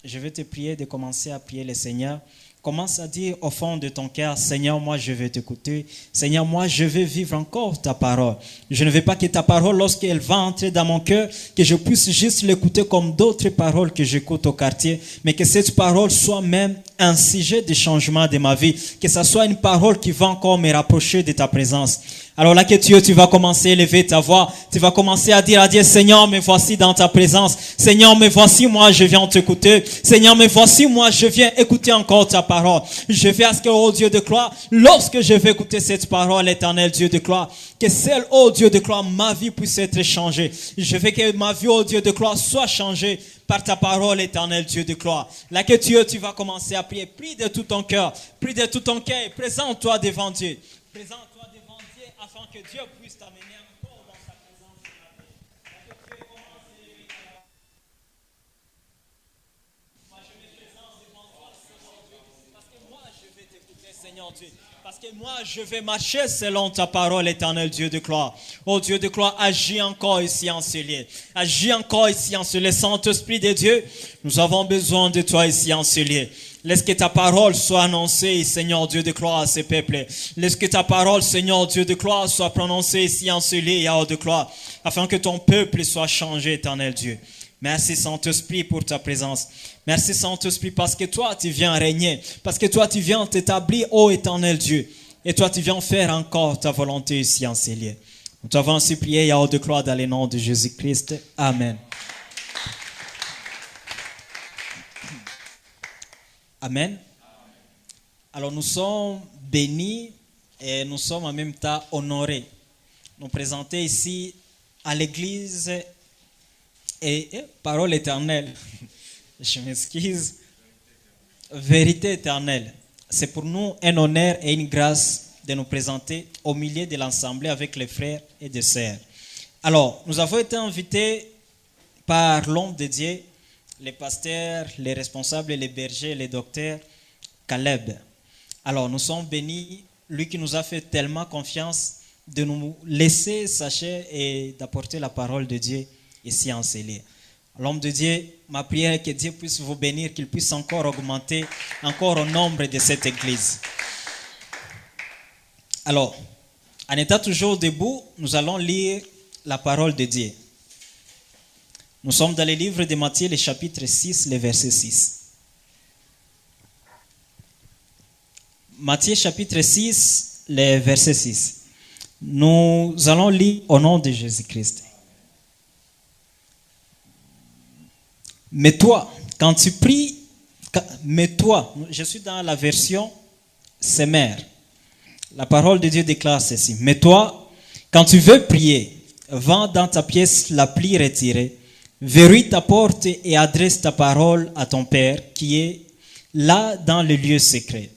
je vais te prier de commencer à prier le Seigneur. Commence à dire au fond de ton cœur, Seigneur, moi je vais t'écouter. Seigneur, moi je vais vivre encore ta parole. Je ne veux pas que ta parole, lorsqu'elle va entrer dans mon cœur, que je puisse juste l'écouter comme d'autres paroles que j'écoute au quartier, mais que cette parole soit même un sujet de changement de ma vie, que ce soit une parole qui va encore me rapprocher de ta présence. Alors là que tu vas commencer à élever ta voix, tu vas commencer à dire, Seigneur, me voici dans ta présence. Seigneur, me voici, moi je viens t'écouter. Seigneur, me voici, moi je viens écouter encore ta parole. Je veux à ce que, oh Dieu de gloire, lorsque je vais écouter cette parole, éternel Dieu de gloire, que celle, oh Dieu de gloire, ma vie puisse être changée. Je veux que ma vie, oh Dieu de gloire, soit changée par ta parole, éternel Dieu de gloire. Là que tu vas commencer à prier. Prie de tout ton cœur. Prie de tout ton cœur. Présente-toi devant Dieu. Présente-toi devant Dieu afin que Dieu puisse t'amener encore dans sa présence. Là que tu commences à élever ta voix. Moi, je me présente devant toi, Seigneur Dieu. Parce que moi, je vais t'écouter, Seigneur Dieu. Parce que moi, je vais marcher selon ta parole, éternel Dieu de gloire. Oh Dieu de gloire, agis encore ici en ce lieu. Agis encore ici en ce lieu. Saint-Esprit de Dieu, nous avons besoin de toi ici en ce lieu. Laisse que ta parole soit annoncée, Seigneur Dieu de gloire, à ce peuple. Laisse que ta parole, Seigneur Dieu de gloire, soit prononcée ici en ce lieu et hors de gloire, afin que ton peuple soit changé, éternel Dieu. Merci Saint-Esprit pour ta présence. Merci Saint-Esprit parce que toi tu viens régner, parce que toi tu viens t'établir, ô éternel Dieu. Et toi tu viens faire encore ta volonté ici en ces lieux. Nous t'avons ainsi prié et hors de gloire dans le nom de Jésus-Christ. Amen. Amen. Alors nous sommes bénis et nous sommes en même temps honorés. Nous présenter ici à l'église et parole éternelle. Je m'excuse. Vérité éternelle. C'est pour nous un honneur et une grâce de nous présenter au milieu de l'assemblée avec les frères et les sœurs. Alors, nous avons été invités par l'homme de Dieu, les pasteurs, les responsables, les bergers, les docteurs, Caleb. Alors, nous sommes bénis, lui qui nous a fait tellement confiance de nous laisser sacher et d'apporter la parole de Dieu ici en ces lieux. L'homme de Dieu, ma prière est que Dieu puisse vous bénir, qu'il puisse encore augmenter encore au nombre de cette église. Alors, en étant toujours debout, nous allons lire la parole de Dieu. Nous sommes dans le livre de Matthieu, le chapitre 6, le verset 6. Matthieu chapitre 6, le verset 6. Nous allons lire au nom de Jésus-Christ. Mais toi, quand tu pries, je suis dans la version Semer. La parole de Dieu déclare ceci. Mais toi, quand tu veux prier, va dans ta pièce la plus retirée, verrouille ta porte et adresse ta parole à ton Père qui est là dans le lieu secret.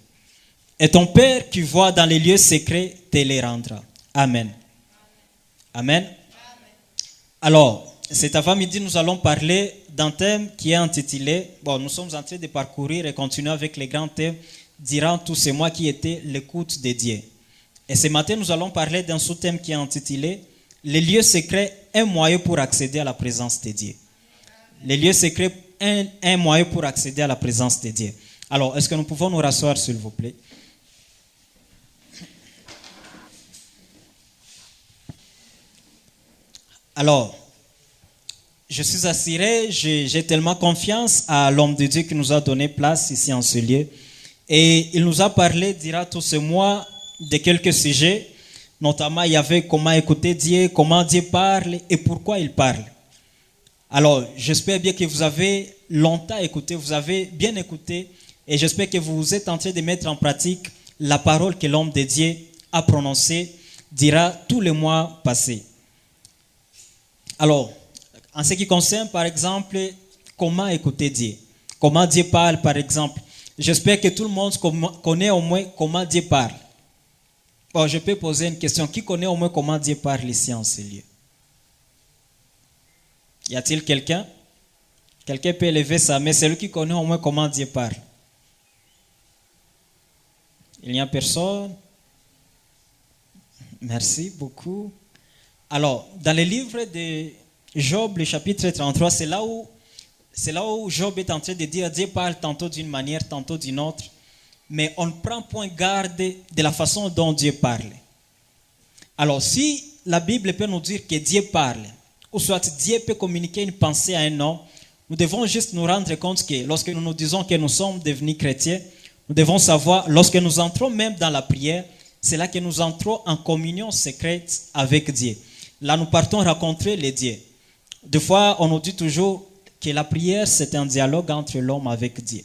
Et ton Père qui voit dans les lieux secrets te les rendra. Amen. Amen. Alors, cet avant-midi, nous allons parler d'un thème qui est intitulé, nous sommes en train de parcourir et continuer avec les grands thèmes durant tous ces mois qui étaient l'écoute de Dieu. Et ce matin, nous allons parler d'un sous-thème qui est intitulé les lieux secrets, un moyen pour accéder à la présence de Dieu. Les lieux secrets, un moyen pour accéder à la présence de Dieu. Alors, est-ce que nous pouvons nous rasseoir, s'il vous plaît? Alors, je suis assuré, j'ai tellement confiance à l'homme de Dieu qui nous a donné place ici en ce lieu. Et il nous a parlé, durant tous ce mois, de quelques sujets. Notamment, il y avait comment écouter Dieu, comment Dieu parle et pourquoi il parle. Alors, j'espère bien que vous avez longtemps écouté, vous avez bien écouté. Et j'espère que vous êtes en train de mettre en pratique la parole que l'homme de Dieu a prononcée durant tous les mois passés. Alors, en ce qui concerne, par exemple, comment écouter Dieu, comment Dieu parle, par exemple. J'espère que tout le monde connaît au moins comment Dieu parle. Bon, je peux poser une question. Qui connaît au moins comment Dieu parle ici en ce lieu? Y a-t-il quelqu'un? Quelqu'un peut lever sa main. C'est lui qui connaît au moins comment Dieu parle. Il n'y a personne? Merci beaucoup. Alors, dans le livre de Job, le chapitre 33, c'est là où c'est là où Job est en train de dire, Dieu parle tantôt d'une manière, tantôt d'une autre, mais on ne prend point garde de la façon dont Dieu parle. Alors, si la Bible peut nous dire que Dieu parle, ou soit Dieu peut communiquer une pensée à un homme, nous devons juste nous rendre compte que lorsque nous nous disons que nous sommes devenus chrétiens, nous devons savoir, lorsque nous entrons même dans la prière, c'est là que nous entrons en communion secrète avec Dieu. Là, nous partons rencontrer les dieux. Des fois, on nous dit toujours que la prière, c'est un dialogue entre l'homme avec Dieu.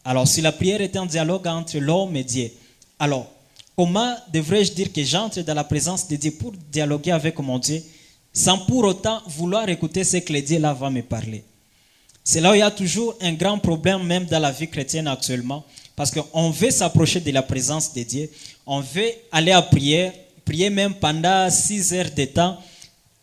Alors, si la prière est un dialogue entre l'homme et Dieu, alors, comment devrais-je dire que j'entre dans la présence de Dieu pour dialoguer avec mon Dieu, sans pour autant vouloir écouter ce que le Dieu là va me parler? C'est là où il y a toujours un grand problème, même dans la vie chrétienne actuellement, parce qu'on veut s'approcher de la présence de Dieu, on veut aller à prière, prier même pendant 6 heures de temps.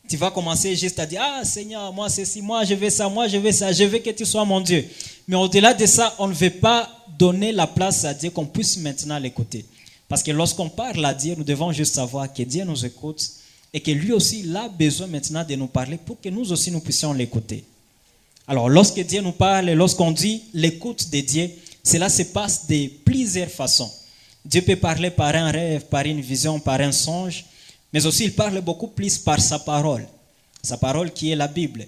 Tu vas commencer juste à dire, ah Seigneur, moi ceci, moi je veux ça, moi je veux ça, je veux que tu sois mon Dieu. Mais au-delà de ça, on ne veut pas donner la place à Dieu qu'on puisse maintenant l'écouter. Parce que lorsqu'on parle à Dieu, nous devons juste savoir que Dieu nous écoute et que lui aussi, il a besoin maintenant de nous parler pour que nous aussi nous puissions l'écouter. Alors, lorsque Dieu nous parle, lorsqu'on dit l'écoute de Dieu, cela se passe de plusieurs façons. Dieu peut parler par un rêve, par une vision, par un songe, mais aussi il parle beaucoup plus par sa parole qui est la Bible.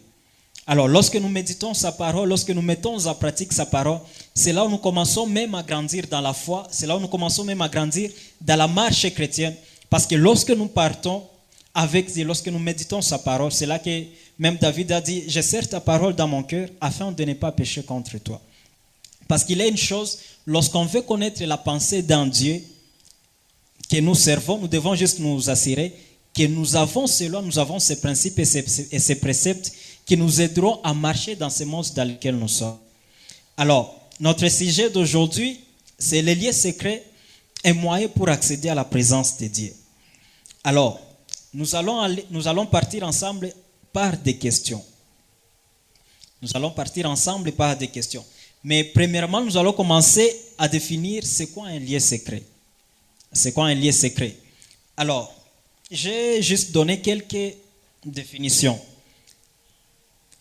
Alors, lorsque nous méditons sa parole, lorsque nous mettons en pratique sa parole, c'est là où nous commençons même à grandir dans la foi, c'est là où nous commençons même à grandir dans la marche chrétienne, parce que lorsque nous partons avec Dieu, lorsque nous méditons sa parole, c'est là que même David a dit, je serre ta parole dans mon cœur afin de ne pas pécher contre toi. Parce qu'il y a une chose, lorsqu'on veut connaître la pensée d'un Dieu que nous servons, nous devons juste nous assurer que nous avons ces principes et ces préceptes qui nous aideront à marcher dans ce monde dans lequel nous sommes. Alors, notre sujet d'aujourd'hui, c'est les lieux secrets, un moyen pour accéder à la présence de Dieu. Alors, nous allons partir ensemble par des questions. Nous allons partir ensemble par des questions. Mais premièrement, nous allons commencer à définir c'est quoi un lieu secret. C'est quoi un lieu secret? Alors, j'ai juste donné quelques définitions.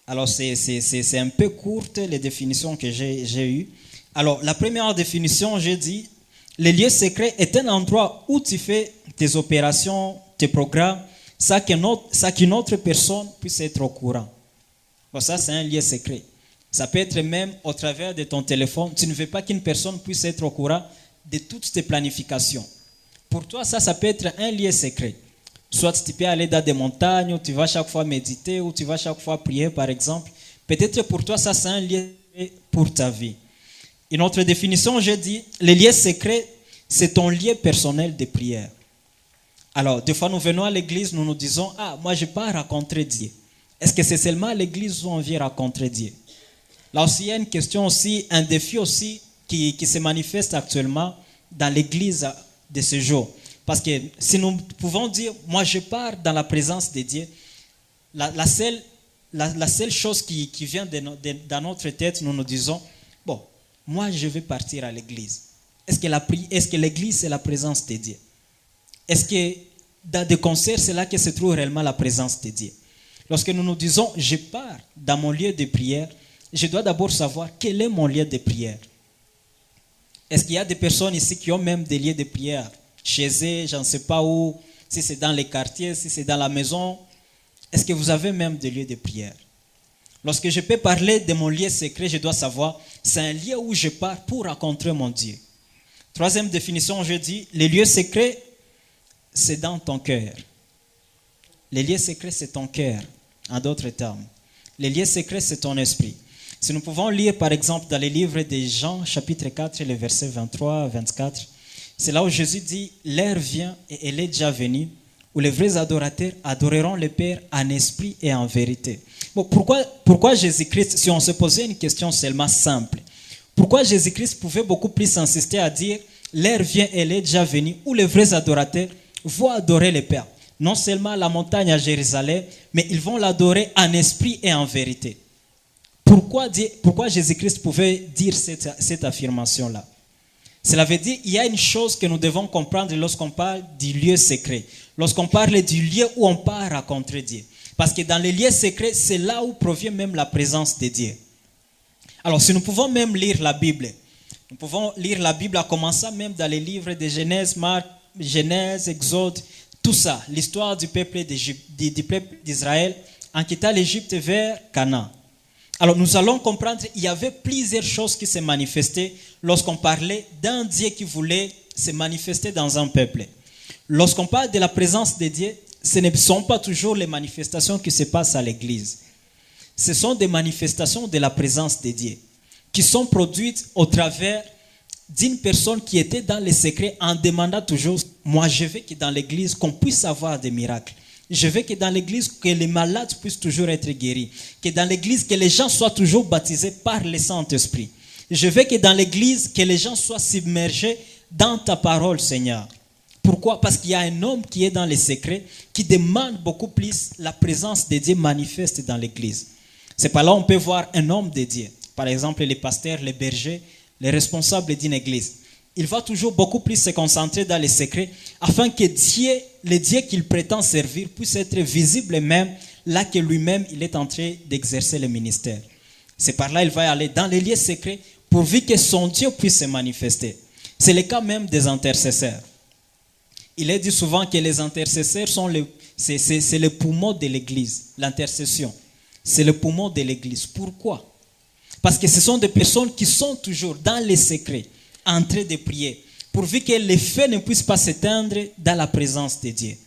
Alors, c'est un peu courte les définitions que j'ai eues. Alors, la première définition, j'ai dit, le lieu secret est un endroit où tu fais tes opérations, tes programmes, sans qu'une autre personne puisse être au courant. Bon, ça, c'est un lieu secret. Ça peut être même au travers de ton téléphone. Tu ne veux pas qu'une personne puisse être au courant de toutes tes planifications. Pour toi, ça peut être un lieu secret. Soit tu peux aller dans des montagnes, où tu vas chaque fois méditer, ou tu vas chaque fois prier, par exemple. Peut-être pour toi, ça, c'est un lieu pour ta vie. Une autre définition, j'ai dit, le lieu secret, c'est ton lieu personnel de prière. Alors, des fois, nous venons à l'église, nous nous disons, ah, moi, je pars rencontrer Dieu. Est-ce que c'est seulement à l'église où on vient rencontrer Dieu? Là aussi, il y a une question aussi, un défi aussi qui se manifeste actuellement dans l'église de ce jour. Parce que si nous pouvons dire, moi je pars dans la présence de Dieu, la seule chose qui vient dans notre tête, nous nous disons, bon, moi je vais partir à l'église. Est-ce que l'église c'est la présence de Dieu? Est-ce que dans des concerts, c'est là que se trouve réellement la présence de Dieu? Lorsque nous nous disons, je pars dans mon lieu de prière, je dois d'abord savoir quel est mon lieu de prière. Est-ce qu'il y a des personnes ici qui ont même des lieux de prière? Chez eux, je ne sais pas où, si c'est dans les quartiers, si c'est dans la maison. Est-ce que vous avez même des lieux de prière? Lorsque je peux parler de mon lieu secret, je dois savoir, c'est un lieu où je pars pour rencontrer mon Dieu. Troisième définition, je dis, les lieux secrets, c'est dans ton cœur. Les lieux secrets, c'est ton cœur, en d'autres termes. Les lieux secrets, c'est ton esprit. Si nous pouvons lire, par exemple, dans les livres de Jean, chapitre 4, les versets 23 à 24, c'est là où Jésus dit, l'heure vient et elle est déjà venue, où les vrais adorateurs adoreront le Père en esprit et en vérité. Bon, pourquoi Jésus-Christ, si on se posait une question seulement simple, pourquoi Jésus-Christ pouvait beaucoup plus insister à dire, l'heure vient et elle est déjà venue, où les vrais adorateurs vont adorer le Père? Non seulement à la montagne à Jérusalem, mais ils vont l'adorer en esprit et en vérité. Pourquoi Jésus-Christ pouvait dire cette affirmation-là? Cela veut dire qu'il y a une chose que nous devons comprendre lorsqu'on parle du lieu secret. Lorsqu'on parle du lieu où on part rencontrer Dieu. Parce que dans les lieux secrets, c'est là où provient même la présence de Dieu. Alors, si nous pouvons même lire la Bible, nous pouvons lire la Bible en commençant même dans les livres de Genèse, Marc, Genèse, Exode, tout ça, l'histoire du peuple d'Israël en quittant l'Égypte vers Canaan. Alors, nous allons comprendre qu'il y avait plusieurs choses qui se manifestaient lorsqu'on parlait d'un Dieu qui voulait se manifester dans un peuple. Lorsqu'on parle de la présence de Dieu, ce ne sont pas toujours les manifestations qui se passent à l'église. Ce sont des manifestations de la présence de Dieu qui sont produites au travers d'une personne qui était dans les secrets en demandant toujours, moi je veux que dans l'église qu'on puisse avoir des miracles. Je veux que dans l'église que les malades puissent toujours être guéris. Que dans l'église que les gens soient toujours baptisés par le Saint-Esprit. Je veux que dans l'église que les gens soient submergés dans ta parole, Seigneur. Pourquoi? Parce qu'il y a un homme qui est dans les secrets qui demande beaucoup plus la présence de Dieu manifeste dans l'église. C'est par là on peut voir un homme de Dieu. Par exemple, les pasteurs, les bergers, les responsables d'une église. Il va toujours beaucoup plus se concentrer dans les secrets afin que Dieu, le Dieu qu'il prétend servir, puisse être visible même là que lui-même il est en train d'exercer le ministère. C'est par là qu'il va aller dans les lieux secrets pourvu que son Dieu puisse se manifester. C'est le cas même des intercesseurs. Il est dit souvent que les intercesseurs sont c'est le poumon de l'église, l'intercession. C'est le poumon de l'église. Pourquoi? Parce que ce sont des personnes qui sont toujours dans les secrets, en train de prier, pourvu que les feux ne puissent pas s'éteindre dans la présence de Dieu.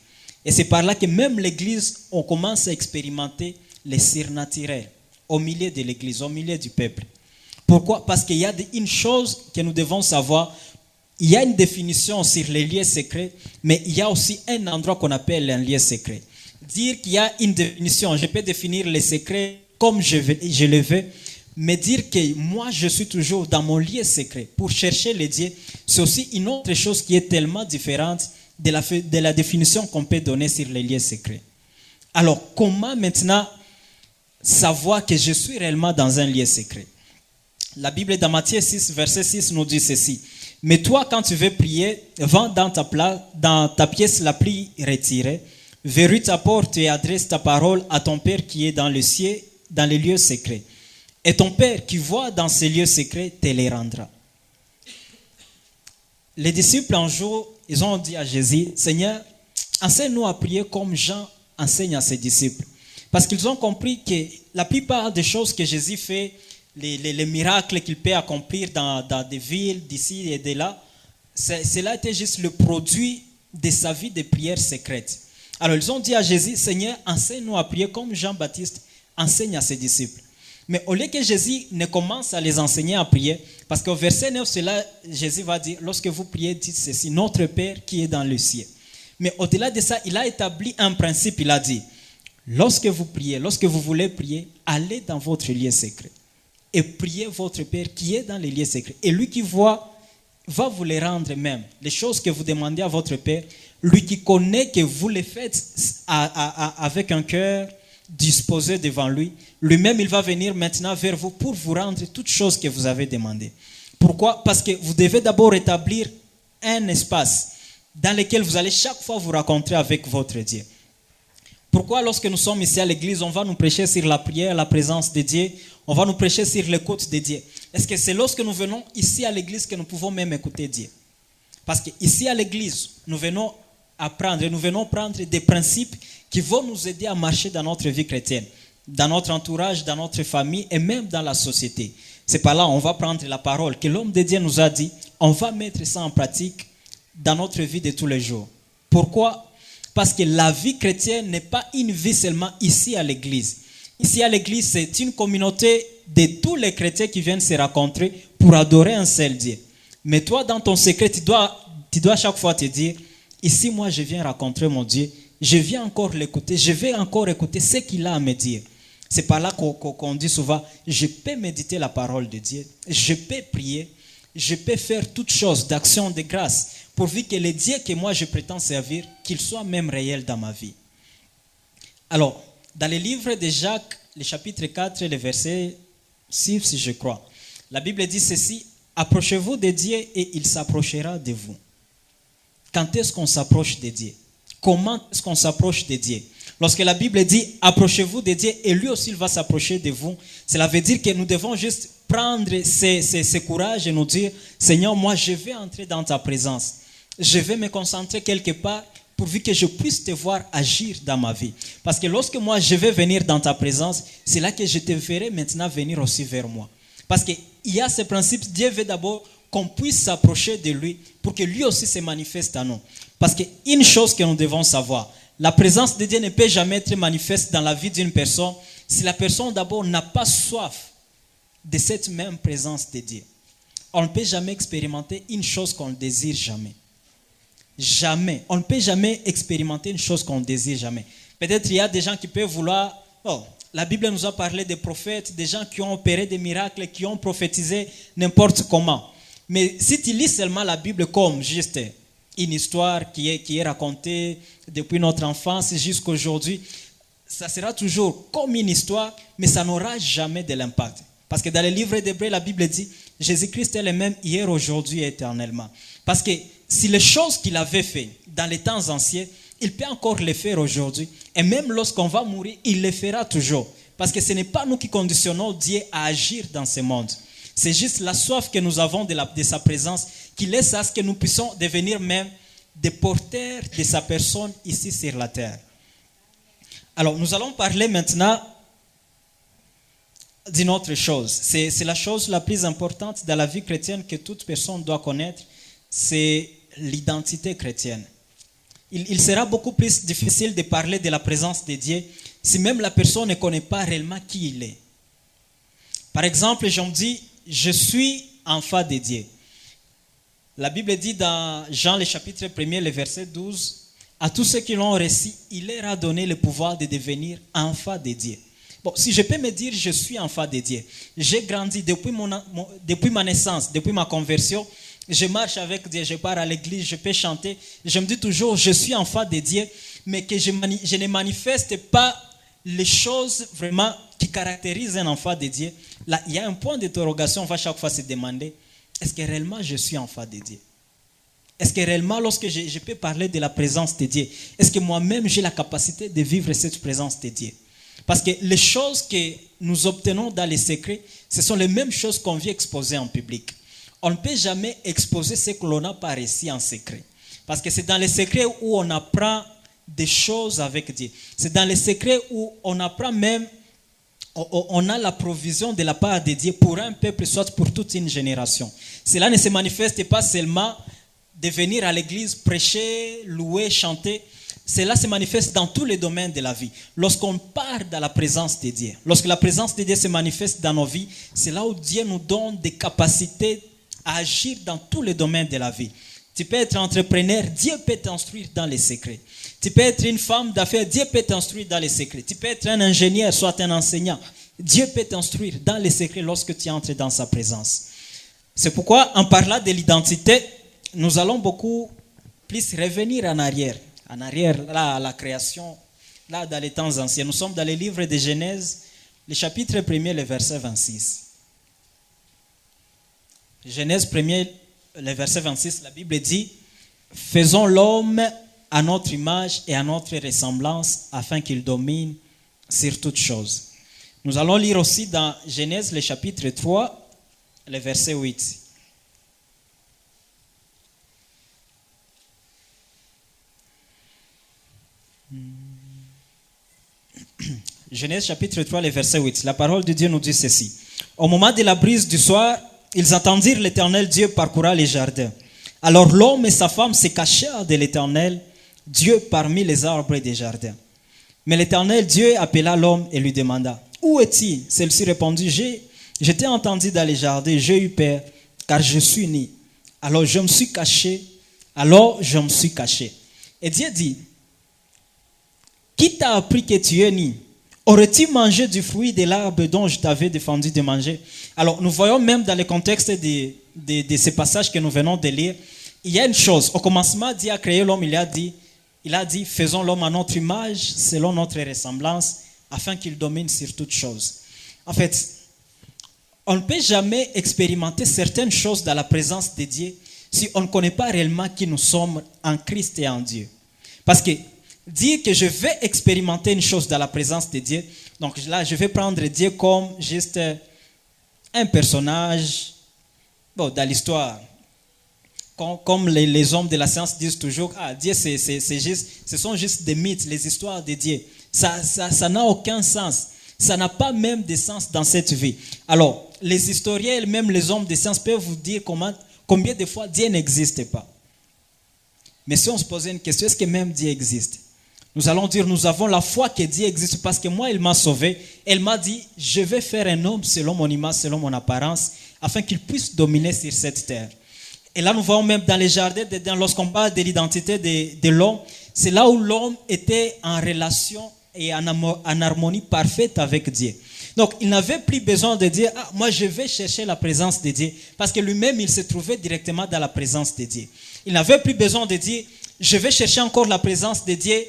Et c'est par là que même l'église, on commence à expérimenter les surnaturels au milieu de l'église, au milieu du peuple. Pourquoi? Parce qu'il y a une chose que nous devons savoir. Il y a une définition sur les lieux secrets, mais il y a aussi un endroit qu'on appelle un lieu secret. Dire qu'il y a une définition, je peux définir les secrets comme je le veux, mais dire que moi je suis toujours dans mon lieu secret pour chercher les dieux, c'est aussi une autre chose qui est tellement différente de la définition qu'on peut donner sur les lieux secrets. Alors, comment maintenant savoir que je suis réellement dans un lieu secret? La Bible dans Matthieu 6, verset 6 nous dit ceci. Mais toi, quand tu veux prier, va dans ta pièce la plus retirée, verrouille ta porte et adresse ta parole à ton Père qui est dans le ciel, dans les lieux secrets. Et ton Père qui voit dans ces lieux secrets te les rendra. Les disciples un jour, ils ont dit à Jésus, Seigneur, enseigne-nous à prier comme Jean enseigne à ses disciples. Parce qu'ils ont compris que la plupart des choses que Jésus fait, les miracles qu'il peut accomplir dans des villes d'ici et de là, cela était juste le produit de sa vie de prière secrète. Alors ils ont dit à Jésus, Seigneur, enseigne-nous à prier comme Jean-Baptiste enseigne à ses disciples. Mais au lieu que Jésus ne commence à les enseigner à prier, parce qu'au verset 9, Jésus va dire, lorsque vous priez, dites ceci, notre Père qui est dans le ciel. Mais au-delà de ça, il a établi un principe, il a dit, lorsque vous priez, lorsque vous voulez prier, allez dans votre lieu secret et priez votre Père qui est dans les lieux secrets. Et lui qui voit, va vous les rendre même. Les choses que vous demandez à votre Père, lui qui connaît que vous les faites avec un cœur disposé devant lui, lui-même il va venir maintenant vers vous pour vous rendre toutes choses que vous avez demandées. Pourquoi? Parce que vous devez d'abord établir un espace dans lequel vous allez chaque fois vous rencontrer avec votre Dieu. Pourquoi lorsque nous sommes ici à l'église, on va nous prêcher sur la prière, la présence de Dieu, on va nous prêcher sur l'écoute de Dieu? Est-ce que c'est lorsque nous venons ici à l'église que nous pouvons même écouter Dieu? Parce qu'ici à l'église, nous venons apprendre, nous venons prendre des principes qui vont nous aider à marcher dans notre vie chrétienne, dans notre entourage, dans notre famille et même dans la société. C'est par là on va prendre la parole que l'homme de Dieu nous a dit, on va mettre ça en pratique dans notre vie de tous les jours. Pourquoi? Parce que la vie chrétienne n'est pas une vie seulement ici à l'église. Ici à l'église, c'est une communauté de tous les chrétiens qui viennent se rencontrer pour adorer un seul Dieu. Mais toi, dans ton secret, tu dois chaque fois te dire, ici, moi, je viens rencontrer mon Dieu. Je viens encore l'écouter. Je vais encore écouter ce qu'il a à me dire. C'est par là qu'on dit souvent, je peux méditer la parole de Dieu. Je peux prier. Je peux faire toutes choses d'action de grâce, pourvu que le Dieu que moi je prétends servir, qu'il soit même réel dans ma vie. Alors, dans le livre de Jacques, le chapitre 4, le verset 6, je crois, la Bible dit ceci, approchez-vous de Dieu et il s'approchera de vous. Quand est-ce qu'on s'approche de Dieu? Comment est-ce qu'on s'approche de Dieu? Lorsque la Bible dit « approchez-vous de Dieu » et lui aussi il va s'approcher de vous, cela veut dire que nous devons juste prendre ce courage et nous dire « Seigneur, moi je vais entrer dans ta présence. Je vais me concentrer quelque part pourvu que je puisse te voir agir dans ma vie. » Parce que lorsque moi je vais venir dans ta présence, c'est là que je te verrai maintenant venir aussi vers moi. Parce qu'il y a ce principe, Dieu veut d'abord qu'on puisse s'approcher de lui pour que lui aussi se manifeste à nous. Parce qu'une chose que nous devons savoir, la présence de Dieu ne peut jamais être manifeste dans la vie d'une personne si la personne d'abord n'a pas soif de cette même présence de Dieu. On ne peut jamais expérimenter une chose qu'on ne désire jamais. Jamais. On ne peut jamais expérimenter une chose qu'on ne désire jamais. Peut-être il y a des gens qui peuvent vouloir... Oh, la Bible nous a parlé des prophètes, des gens qui ont opéré des miracles, qui ont prophétisé n'importe comment. Mais si tu lis seulement la Bible comme juste une histoire qui est racontée depuis notre enfance jusqu'à aujourd'hui, ça sera toujours comme une histoire, mais ça n'aura jamais de l'impact. Parce que dans le livre d'Hébreux, la Bible dit « Jésus-Christ est le même hier, aujourd'hui et éternellement ». Parce que si les choses qu'il avait fait dans les temps anciens, il peut encore les faire aujourd'hui. Et même lorsqu'on va mourir, il les fera toujours. Parce que ce n'est pas nous qui conditionnons Dieu à agir dans ce monde. C'est juste la soif que nous avons de sa présence qui laisse à ce que nous puissions devenir même des porteurs de sa personne ici sur la terre. Alors, nous allons parler maintenant d'une autre chose. C'est la chose la plus importante dans la vie chrétienne que toute personne doit connaître. C'est l'identité chrétienne. Il sera beaucoup plus difficile de parler de la présence de Dieu si même la personne ne connaît pas réellement qui il est. Par exemple, je me dis, je suis enfant de Dieu. La Bible dit dans Jean le chapitre 1er, le verset 12, à tous ceux qui l'ont reçu, il leur a donné le pouvoir de devenir enfant de Dieu. Bon, si je peux me dire, je suis enfant de Dieu. J'ai grandi depuis ma naissance, depuis ma conversion. Je marche avec Dieu, je pars à l'église, je peux chanter. Je me dis toujours, je suis enfant de Dieu, mais que je ne manifeste pas les choses vraiment qui caractérisent un enfant de Dieu. Là, il y a un point d'interrogation, on va chaque fois se demander, est-ce que réellement je suis enfant de Dieu? Est-ce que réellement, lorsque je peux parler de la présence de Dieu, est-ce que moi-même j'ai la capacité de vivre cette présence de Dieu? Parce que les choses que nous obtenons dans les secrets, ce sont les mêmes choses qu'on vient exposer en public. On ne peut jamais exposer ce que l'on a par ici en secret. Parce que c'est dans les secrets où on apprend des choses avec Dieu. C'est dans les secrets où on apprend même, on a la provision de la part de Dieu pour un peuple, soit pour toute une génération. Cela ne se manifeste pas seulement de venir à l'église, prêcher, louer, chanter. Cela se manifeste dans tous les domaines de la vie. Lorsqu'on part dans la présence de Dieu, lorsque la présence de Dieu se manifeste dans nos vies, c'est là où Dieu nous donne des capacités à agir dans tous les domaines de la vie. Tu peux être entrepreneur, Dieu peut t'instruire dans les secrets. Tu peux être une femme d'affaires, Dieu peut t'instruire dans les secrets. Tu peux être un ingénieur, soit un enseignant. Dieu peut t'instruire dans les secrets lorsque tu entres dans sa présence. C'est pourquoi, en parlant de l'identité, nous allons beaucoup plus revenir en arrière. En arrière, là, à la création, là, dans les temps anciens. Nous sommes dans le livre de Genèse, le chapitre 1er, le verset 26. Genèse 1er, le verset 26, la Bible dit « Faisons l'homme à notre image et à notre ressemblance, afin qu'il domine sur toutes choses. » Nous allons lire aussi dans Genèse, le chapitre 3, le verset 8. Genèse chapitre 3, le verset 8. La parole de Dieu nous dit ceci. Au moment de la brise du soir, ils entendirent l'Éternel Dieu parcourir les jardins. Alors l'homme et sa femme se cachèrent de l'Éternel Dieu parmi les arbres des jardins. Mais l'Éternel Dieu appela l'homme et lui demanda, « Où es-tu » Celle-ci répondit, « Je t'ai entendu dans les jardins, j'ai eu peur, car je suis nu. Alors je me suis caché. Et Dieu dit, « Qui t'a appris que tu es nu? Aurais-tu mangé du fruit de l'arbre dont je t'avais défendu de manger ?» Alors, nous voyons même dans le contexte de ces passages que nous venons de lire, il y a une chose. Au commencement, Dieu a créé l'homme, il a dit, faisons l'homme à notre image, selon notre ressemblance, afin qu'il domine sur toutes choses. En fait, on ne peut jamais expérimenter certaines choses dans la présence de Dieu si on ne connaît pas réellement qui nous sommes en Christ et en Dieu. Parce que dire que je vais expérimenter une chose dans la présence de Dieu. Donc là, je vais prendre Dieu comme juste un personnage dans l'histoire. Comme les hommes de la science disent toujours, Dieu, ce sont juste des mythes, les histoires de Dieu. Ça n'a aucun sens. Ça n'a pas même de sens dans cette vie. Alors, les historiens et même les hommes de science peuvent vous dire combien de fois Dieu n'existe pas. Mais si on se posait une question, est-ce que même Dieu existe? Nous allons dire, nous avons la foi que Dieu existe parce que moi, il m'a sauvé. Elle m'a dit, je vais faire un homme selon mon image, selon mon apparence, afin qu'il puisse dominer sur cette terre. Et là, nous voyons même dans les jardins d'Éden, lorsqu'on parle de l'identité de l'homme, c'est là où l'homme était en relation et en harmonie parfaite avec Dieu. Donc, il n'avait plus besoin de dire, moi je vais chercher la présence de Dieu, parce que lui-même, il se trouvait directement dans la présence de Dieu. Il n'avait plus besoin de dire, je vais chercher encore la présence de Dieu,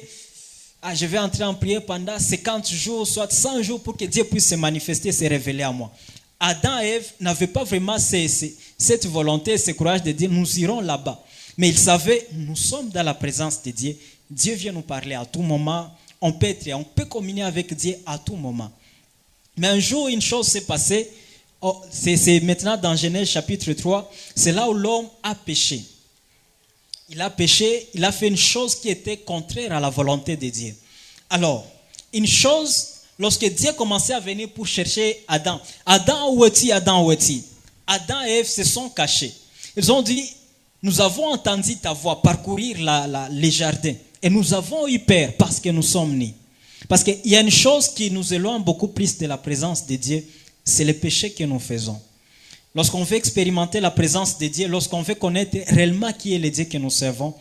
je vais entrer en prière pendant 50 jours, soit 100 jours, pour que Dieu puisse se manifester et se révéler à moi. Adam et Ève n'avaient pas vraiment cette volonté, ce courage de dire, nous irons là-bas. Mais ils savaient, nous sommes dans la présence de Dieu. Dieu vient nous parler à tout moment. On peut communier avec Dieu à tout moment. Mais un jour, une chose s'est passée. C'est maintenant dans Genèse chapitre 3. C'est là où l'homme a péché. Il a péché, il a fait une chose qui était contraire à la volonté de Dieu. Alors, une chose, lorsque Dieu commençait à venir pour chercher Adam. Adam, où es-tu? Adam, où es-tu? Adam et Ève se sont cachés. Ils ont dit, nous avons entendu ta voix parcourir les jardins. Et nous avons eu peur parce que nous sommes nés. Parce qu'il y a une chose qui nous éloigne beaucoup plus de la présence de Dieu, c'est le péché que nous faisons. Lorsqu'on veut expérimenter la présence de Dieu, lorsqu'on veut connaître réellement qui est le Dieu que nous servons,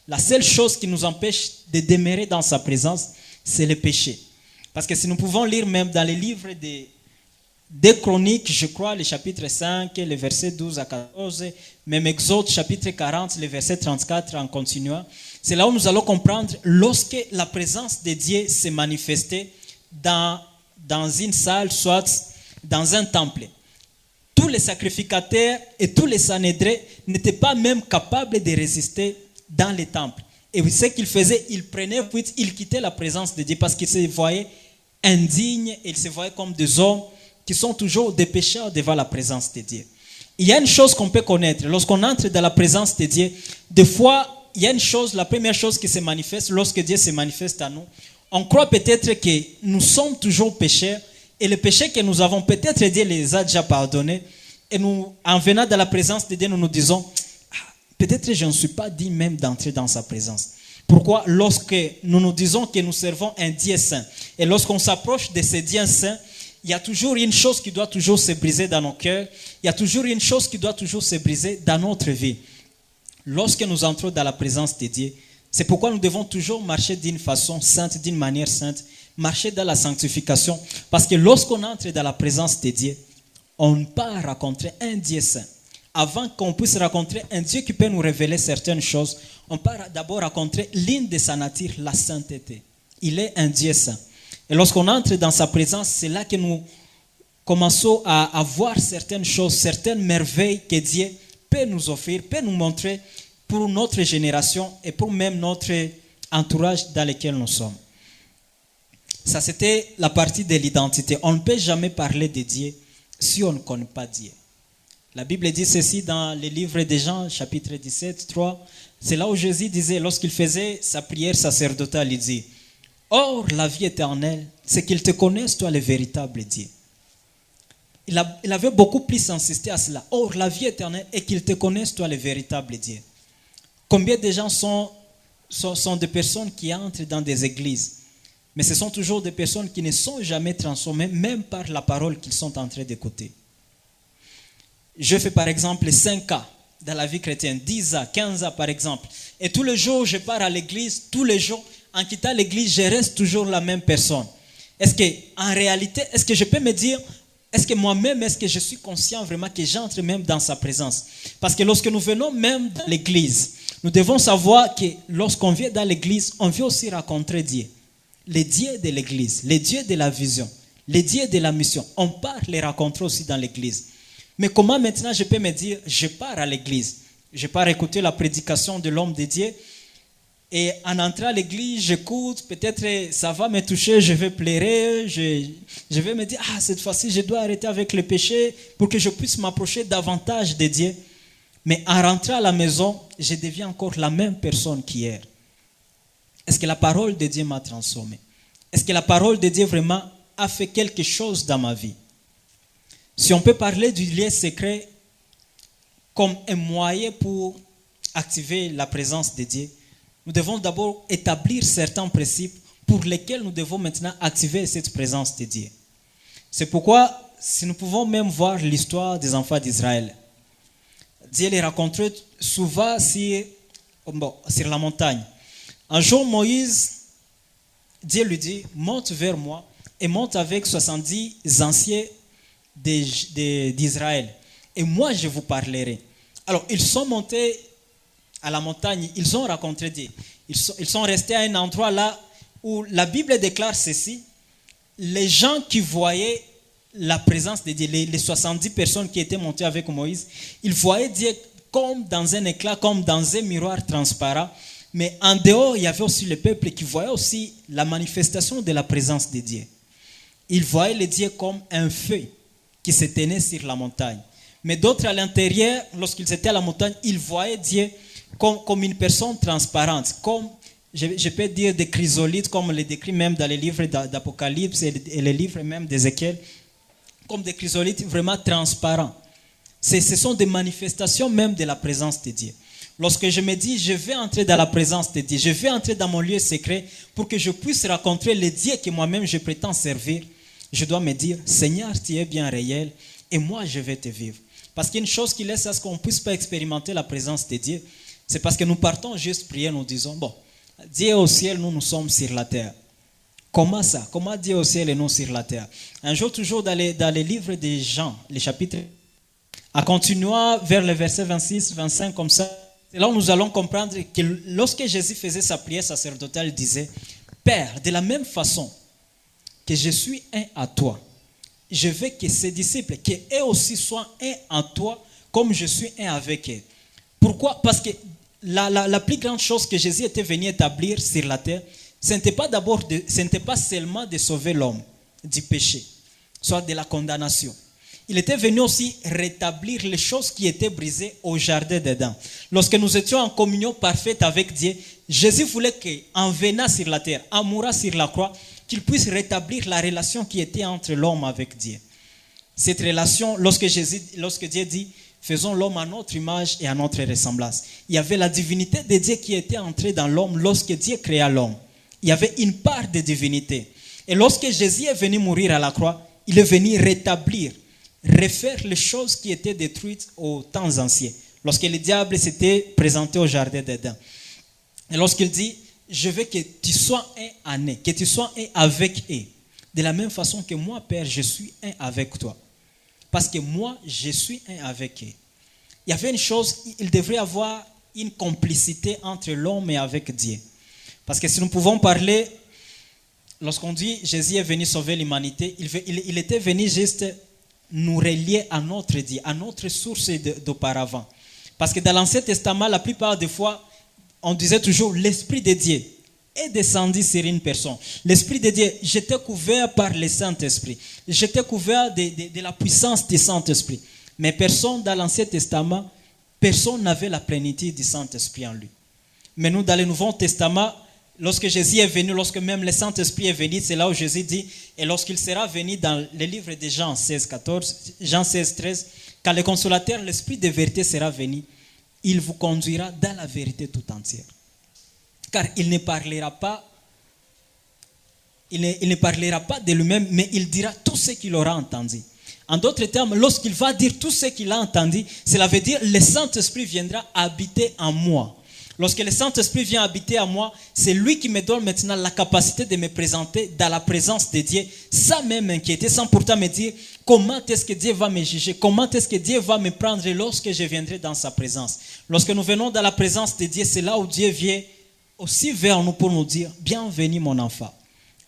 la seule chose qui nous empêche de demeurer dans sa présence, c'est le péché. Parce que si nous pouvons lire même dans les livres des Chroniques, je crois, le chapitre 5, les versets 12 à 14, même Exode, chapitre 40, le verset 34 en continuant, c'est là où nous allons comprendre lorsque la présence de Dieu s'est manifestée dans une salle, soit dans un temple. Tous les sacrificateurs et tous les sanédrins n'étaient pas même capables de résister dans les temples. Et ce qu'ils faisaient, ils prenaient fuite, ils quittaient la présence de Dieu parce qu'ils se voyaient indignes, ils se voyaient comme des hommes qui sont toujours des pécheurs devant la présence de Dieu. Il y a une chose qu'on peut connaître. Lorsqu'on entre dans la présence de Dieu, des fois, il y a une chose, la première chose qui se manifeste lorsque Dieu se manifeste à nous. On croit peut-être que nous sommes toujours pécheurs et les péchés que nous avons, peut-être Dieu les a déjà pardonnés. Et nous, en venant dans la présence de Dieu, nous nous disons, peut-être je ne suis pas digne même d'entrer dans sa présence. Pourquoi? Lorsque nous nous disons que nous servons un Dieu saint et lorsqu'on s'approche de ce Dieu saint, il y a toujours une chose qui doit toujours se briser dans nos cœurs. Il y a toujours une chose qui doit toujours se briser dans notre vie. Lorsque nous entrons dans la présence de Dieu, c'est pourquoi nous devons toujours marcher d'une façon sainte, d'une manière sainte, marcher dans la sanctification. Parce que lorsqu'on entre dans la présence de Dieu, on part rencontrer un Dieu saint. Avant qu'on puisse rencontrer un Dieu qui peut nous révéler certaines choses, on part d'abord rencontrer l'une de sa nature, la sainteté. Il est un Dieu saint. Et lorsqu'on entre dans sa présence, c'est là que nous commençons à voir certaines choses, certaines merveilles que Dieu peut nous offrir, peut nous montrer pour notre génération et pour même notre entourage dans lequel nous sommes. Ça, c'était la partie de l'identité. On ne peut jamais parler de Dieu si on ne connaît pas Dieu. La Bible dit ceci dans le livre de Jean, chapitre 17, 3. C'est là où Jésus disait, lorsqu'il faisait sa prière sacerdotale, il dit, « Or, la vie éternelle, c'est qu'ils te connaissent, toi, le véritable Dieu. » Il avait beaucoup plus insisté à cela. « Or, la vie éternelle est qu'ils te connaissent, toi, le véritable Dieu. » Combien de gens sont des personnes qui entrent dans des églises, mais ce sont toujours des personnes qui ne sont jamais transformées, même par la parole qu'ils sont en train d'écouter. Je fais par exemple 5 ans dans la vie chrétienne, 10 ans, 15 ans par exemple. Et tous les jours, je pars à l'église, tous les jours, en quittant l'église, je reste toujours la même personne. Est-ce qu'en réalité, est-ce que je peux me dire, est-ce que moi-même, est-ce que je suis conscient vraiment que j'entre même dans sa présence? Parce que lorsque nous venons même dans l'église, nous devons savoir que lorsqu'on vient dans l'église, on vient aussi rencontrer Dieu. Les dieux de l'église, les dieux de la vision, les dieux de la mission. On part les rencontrer aussi dans l'église. Mais comment maintenant je peux me dire, je pars à l'église, je pars écouter la prédication de l'homme de Dieu, Et en entrant à l'église, j'écoute, peut-être ça va me toucher, je vais pleurer, je vais me dire, ah, cette fois-ci, je dois arrêter avec le péché pour que je puisse m'approcher davantage de Dieu. Mais en rentrant à la maison, je deviens encore la même personne qu'hier. Est-ce que la parole de Dieu m'a transformé? Est-ce que la parole de Dieu vraiment a fait quelque chose dans ma vie? Si on peut parler du lieu secret comme un moyen pour activer la présence de Dieu, nous devons d'abord établir certains principes pour lesquels nous devons maintenant activer cette présence de Dieu. C'est pourquoi, si nous pouvons même voir l'histoire des enfants d'Israël, Dieu les racontait souvent sur la montagne. Un jour, Moïse, Dieu lui dit, monte vers moi et monte avec 70 anciens d'Israël. Et moi, je vous parlerai. Alors, ils sont montés à la montagne, ils ont rencontré Dieu. Ils sont restés à un endroit là où la Bible déclare ceci. Les gens qui voyaient la présence de Dieu, les 70 personnes qui étaient montées avec Moïse, ils voyaient Dieu comme dans un éclat, comme dans un miroir transparent. Mais en dehors, il y avait aussi le peuple qui voyait aussi la manifestation de la présence de Dieu. Ils voyaient le Dieu comme un feu qui se tenait sur la montagne. Mais d'autres à l'intérieur, lorsqu'ils étaient à la montagne, ils voyaient Dieu comme une personne transparente, comme, je peux dire, des chrysolites, comme le décrit même dans les livres d'Apocalypse et les livres même d'Ézéchiel, comme des chrysolites vraiment transparents. Ce sont des manifestations même de la présence de Dieu. Lorsque je me dis, je vais entrer dans la présence de Dieu, je vais entrer dans mon lieu secret pour que je puisse rencontrer le Dieu que moi-même je prétends servir, je dois me dire, Seigneur, tu es bien réel et moi je vais te vivre. Parce qu'il y a une chose qui laisse à ce qu'on ne puisse pas expérimenter la présence de Dieu, c'est parce que nous partons juste prier, nous disons, bon, Dieu est au ciel, nous sommes sur la terre. Comment ça? Comment Dieu est au ciel et nous sur la terre? Un jour, toujours dans les livres de Jean, les chapitres, en continuant vers le verset 26, 25, comme ça, c'est là où nous allons comprendre que lorsque Jésus faisait sa prière sacerdotale, il disait, Père, de la même façon que je suis un à toi, je veux que ces disciples, qu'eux aussi soient un en toi, comme je suis un avec eux. Pourquoi? Parce que la plus grande chose que Jésus était venu établir sur la terre, ce n'était pas seulement de sauver l'homme du péché, soit de la condamnation. Il était venu aussi rétablir les choses qui étaient brisées au jardin d'Éden. Lorsque nous étions en communion parfaite avec Dieu, Jésus voulait qu'en venant sur la terre, en mourant sur la croix, qu'il puisse rétablir la relation qui était entre l'homme avec Dieu. Cette relation, lorsque Dieu dit, faisons l'homme à notre image et à notre ressemblance. Il y avait la divinité de Dieu qui était entrée dans l'homme lorsque Dieu créa l'homme. Il y avait une part de divinité. Et lorsque Jésus est venu mourir à la croix, il est venu rétablir, refaire les choses qui étaient détruites aux temps anciens. Lorsque le diable s'était présenté au jardin d'Éden. Et lorsqu'il dit, je veux que tu sois un en eux, que tu sois un avec eux. De la même façon que moi, Père, je suis un avec toi. Parce que moi, je suis un avec eux. Il y avait une chose, il devrait y avoir une complicité entre l'homme et avec Dieu. Parce que si nous pouvons parler, lorsqu'on dit Jésus est venu sauver l'humanité, il était venu juste nous relier à notre Dieu, à notre source d'auparavant. Parce que dans l'Ancien Testament, la plupart des fois, on disait toujours l'Esprit de Dieu est descendu sur une personne. L'Esprit de Dieu, j'étais couvert par le Saint-Esprit. J'étais couvert de la puissance du Saint-Esprit. Mais personne dans l'Ancien Testament, personne n'avait la plénitude du Saint-Esprit en lui. Mais nous, dans le Nouveau Testament, lorsque Jésus est venu, lorsque même le Saint-Esprit est venu, c'est là où Jésus dit, et lorsqu'il sera venu dans le livre de Jean 16, 14, Jean 16, 13, quand le Consolateur, l'Esprit de vérité sera venu, il vous conduira dans la vérité tout entière. Car il ne parlera pas de lui-même, mais il dira tout ce qu'il aura entendu. En d'autres termes, lorsqu'il va dire tout ce qu'il a entendu, cela veut dire le Saint-Esprit viendra habiter en moi. Lorsque le Saint-Esprit vient habiter en moi, c'est lui qui me donne maintenant la capacité de me présenter dans la présence de Dieu, sans même m'inquiéter, sans pourtant me dire comment est-ce que Dieu va me juger, comment est-ce que Dieu va me prendre lorsque je viendrai dans sa présence. Lorsque nous venons dans la présence de Dieu, c'est là où Dieu vient aussi vers nous pour nous dire, bienvenue mon enfant.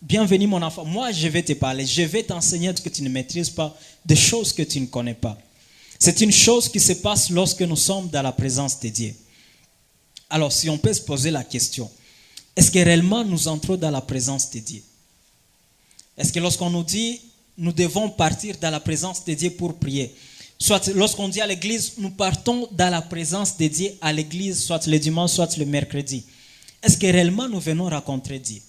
Bienvenue mon enfant, moi je vais te parler, je vais t'enseigner ce que tu ne maîtrises pas, des choses que tu ne connais pas. C'est une chose qui se passe lorsque nous sommes dans la présence de Dieu. Alors si on peut se poser la question, Est-ce que réellement nous entrons dans la présence de Dieu? Est-ce que lorsqu'on nous dit nous devons partir dans la présence de Dieu pour prier, soit lorsqu'on dit à l'église nous partons dans la présence de Dieu à l'église, soit le dimanche, soit le mercredi, est-ce que réellement nous venons rencontrer Dieu?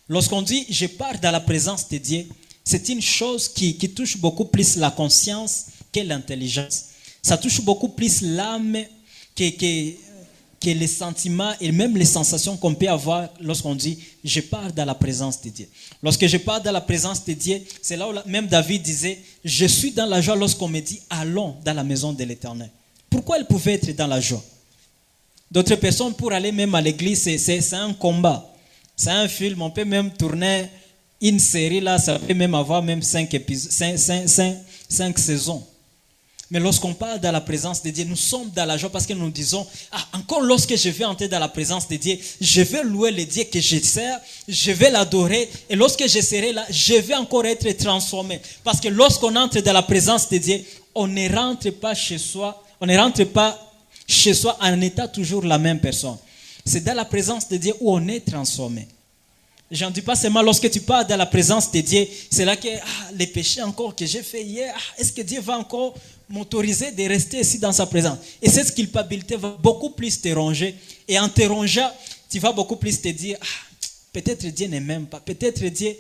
Lorsqu'on dit je pars dans la présence de Dieu, c'est une chose qui touche beaucoup plus la conscience que l'intelligence. Ça touche beaucoup plus l'âme que les sentiments et même les sensations qu'on peut avoir lorsqu'on dit « je pars dans la présence de Dieu ». Lorsque je pars dans la présence de Dieu, c'est là où même David disait « je suis dans la joie lorsqu'on me dit « allons dans la maison de l'Éternel ». Pourquoi il pouvait être dans la joie? D'autres personnes, pour aller même à l'église, c'est un combat. C'est un film, on peut même tourner une série là, ça peut même avoir même 5 saisons. Mais lorsqu'on parle de la présence de Dieu, nous sommes dans la joie parce que nous disons, encore lorsque je vais entrer dans la présence de Dieu, je vais louer le Dieu que je sers, je vais l'adorer, et lorsque je serai là, je vais encore être transformé. Parce que lorsqu'on entre dans la présence de Dieu, on ne rentre pas chez soi en étant toujours la même personne. C'est dans la présence de Dieu où on est transformé. Je ne dis pas seulement lorsque tu pars dans la présence de Dieu, c'est là que les péchés encore que j'ai fait hier, est-ce que Dieu va encore m'autoriser de rester ici dans sa présence? Et cette culpabilité va beaucoup plus te ronger. Et en te rongeant, tu vas beaucoup plus te dire, peut-être Dieu ne m'aime pas, peut-être Dieu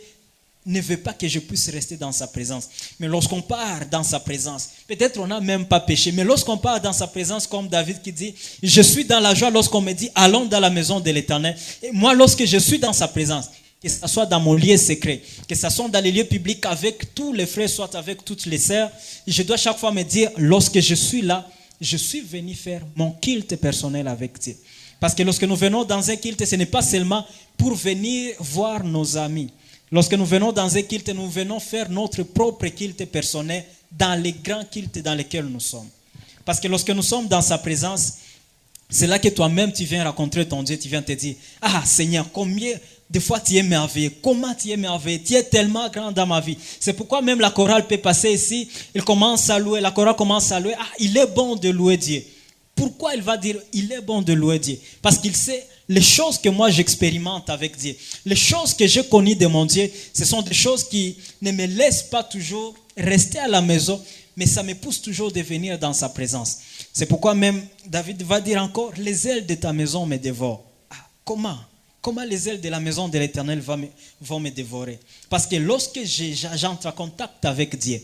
ne veut pas que je puisse rester dans sa présence. Mais lorsqu'on part dans sa présence, peut-être on n'a même pas péché, mais lorsqu'on part dans sa présence, comme David qui dit, je suis dans la joie lorsqu'on me dit, allons dans la maison de l'Éternel. Et moi, lorsque je suis dans sa présence, que ce soit dans mon lieu secret, que ce soit dans les lieux publics avec tous les frères, soit avec toutes les sœurs, je dois chaque fois me dire, lorsque je suis là, je suis venu faire mon culte personnel avec Dieu. Parce que lorsque nous venons dans un culte, ce n'est pas seulement pour venir voir nos amis. Lorsque nous venons dans un culte, nous venons faire notre propre culte personnel dans les grands cultes dans lesquels nous sommes. Parce que lorsque nous sommes dans sa présence, c'est là que toi-même tu viens rencontrer ton Dieu, tu viens te dire, Seigneur, combien de fois tu es merveilleux, comment tu es merveilleux, tu es tellement grand dans ma vie. C'est pourquoi même la chorale peut passer ici, il commence à louer, la chorale commence à louer, il est bon de louer Dieu. Pourquoi il va dire il est bon de louer Dieu? Parce qu'il sait les choses que moi j'expérimente avec Dieu, les choses que j'ai connues de mon Dieu, ce sont des choses qui ne me laissent pas toujours rester à la maison, mais ça me pousse toujours de venir dans sa présence. C'est pourquoi même David va dire encore, les ailes de ta maison me dévorent. Comment les ailes de la maison de l'Éternel vont me dévorer? Parce que lorsque j'entre en contact avec Dieu,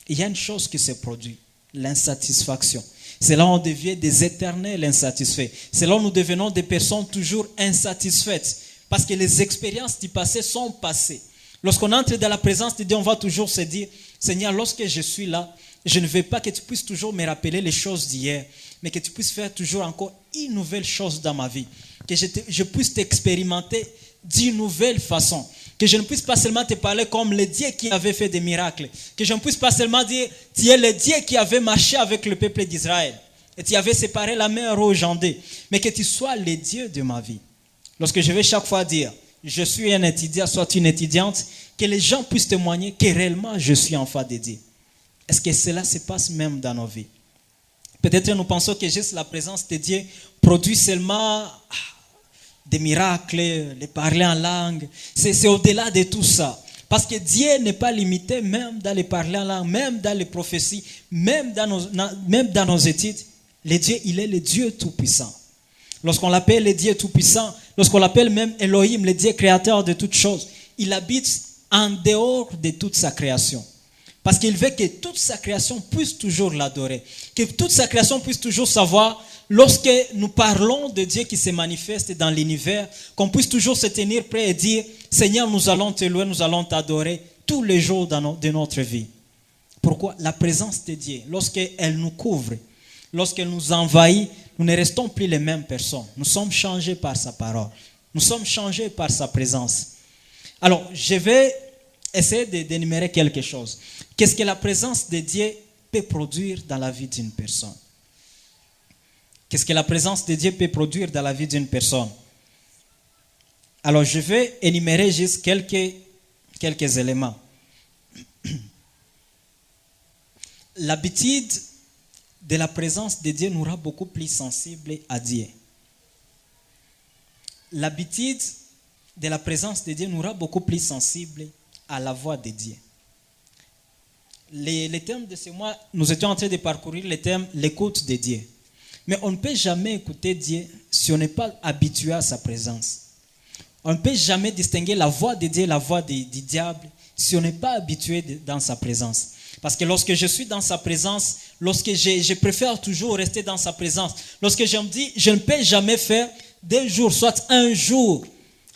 il y a une chose qui se produit, l'insatisfaction. C'est là où on devient des éternels insatisfaits. C'est là où nous devenons des personnes toujours insatisfaites. Parce que les expériences du passé sont passées. Lorsqu'on entre dans la présence de Dieu, on va toujours se dire, Seigneur, lorsque je suis là, je ne veux pas que tu puisses toujours me rappeler les choses d'hier, mais que tu puisses faire toujours encore une nouvelle chose dans ma vie. Que je puisse t'expérimenter d'une nouvelle façon. Que je ne puisse pas seulement te parler comme le Dieu qui avait fait des miracles. Que je ne puisse pas seulement dire, tu es le Dieu qui avait marché avec le peuple d'Israël. Et tu avais séparé la mer rouge en deux. Mais que tu sois le Dieu de ma vie. Lorsque je vais chaque fois dire, je suis un étudiant, soit une étudiante, que les gens puissent témoigner que réellement je suis enfant de Dieu. Est-ce que cela se passe même dans nos vies? Peut-être nous pensons que juste la présence de Dieu produit seulement des miracles, de parler en langue. C'est au-delà de tout ça. Parce que Dieu n'est pas limité même dans les parler en langue, même dans les prophéties, même dans nos études. Le Dieu, il est le Dieu tout-puissant. Lorsqu'on l'appelle le Dieu tout-puissant, lorsqu'on l'appelle même Elohim, le Dieu créateur de toutes choses, il habite en dehors de toute sa création. Parce qu'il veut que toute sa création puisse toujours l'adorer. Que toute sa création puisse toujours savoir, lorsque nous parlons de Dieu qui se manifeste dans l'univers, qu'on puisse toujours se tenir prêt et dire, Seigneur, nous allons te louer, nous allons t'adorer tous les jours de notre vie. Pourquoi? La présence de Dieu, lorsqu'elle nous couvre, lorsqu'elle nous envahit, nous ne restons plus les mêmes personnes. Nous sommes changés par sa parole. Nous sommes changés par sa présence. Alors, je vais essayer d'énumérer quelque chose. Qu'est-ce que la présence de Dieu peut produire dans la vie d'une personne? Qu'est-ce que la présence de Dieu peut produire dans la vie d'une personne? Alors, je vais énumérer juste quelques éléments. L'habitude de la présence de Dieu nous rend beaucoup plus sensibles à Dieu. L'habitude de la présence de Dieu nous rend beaucoup plus sensibles à la voix de Dieu. Les thèmes de ce mois, nous étions en train de parcourir le thème l'écoute de Dieu. Mais on ne peut jamais écouter Dieu si on n'est pas habitué à sa présence. On ne peut jamais distinguer la voix de Dieu et la voix du diable si on n'est pas habitué dans sa présence. Parce que lorsque je suis dans sa présence, lorsque je préfère toujours rester dans sa présence, lorsque je me dis, je ne peux jamais faire d'un jour, soit un jour,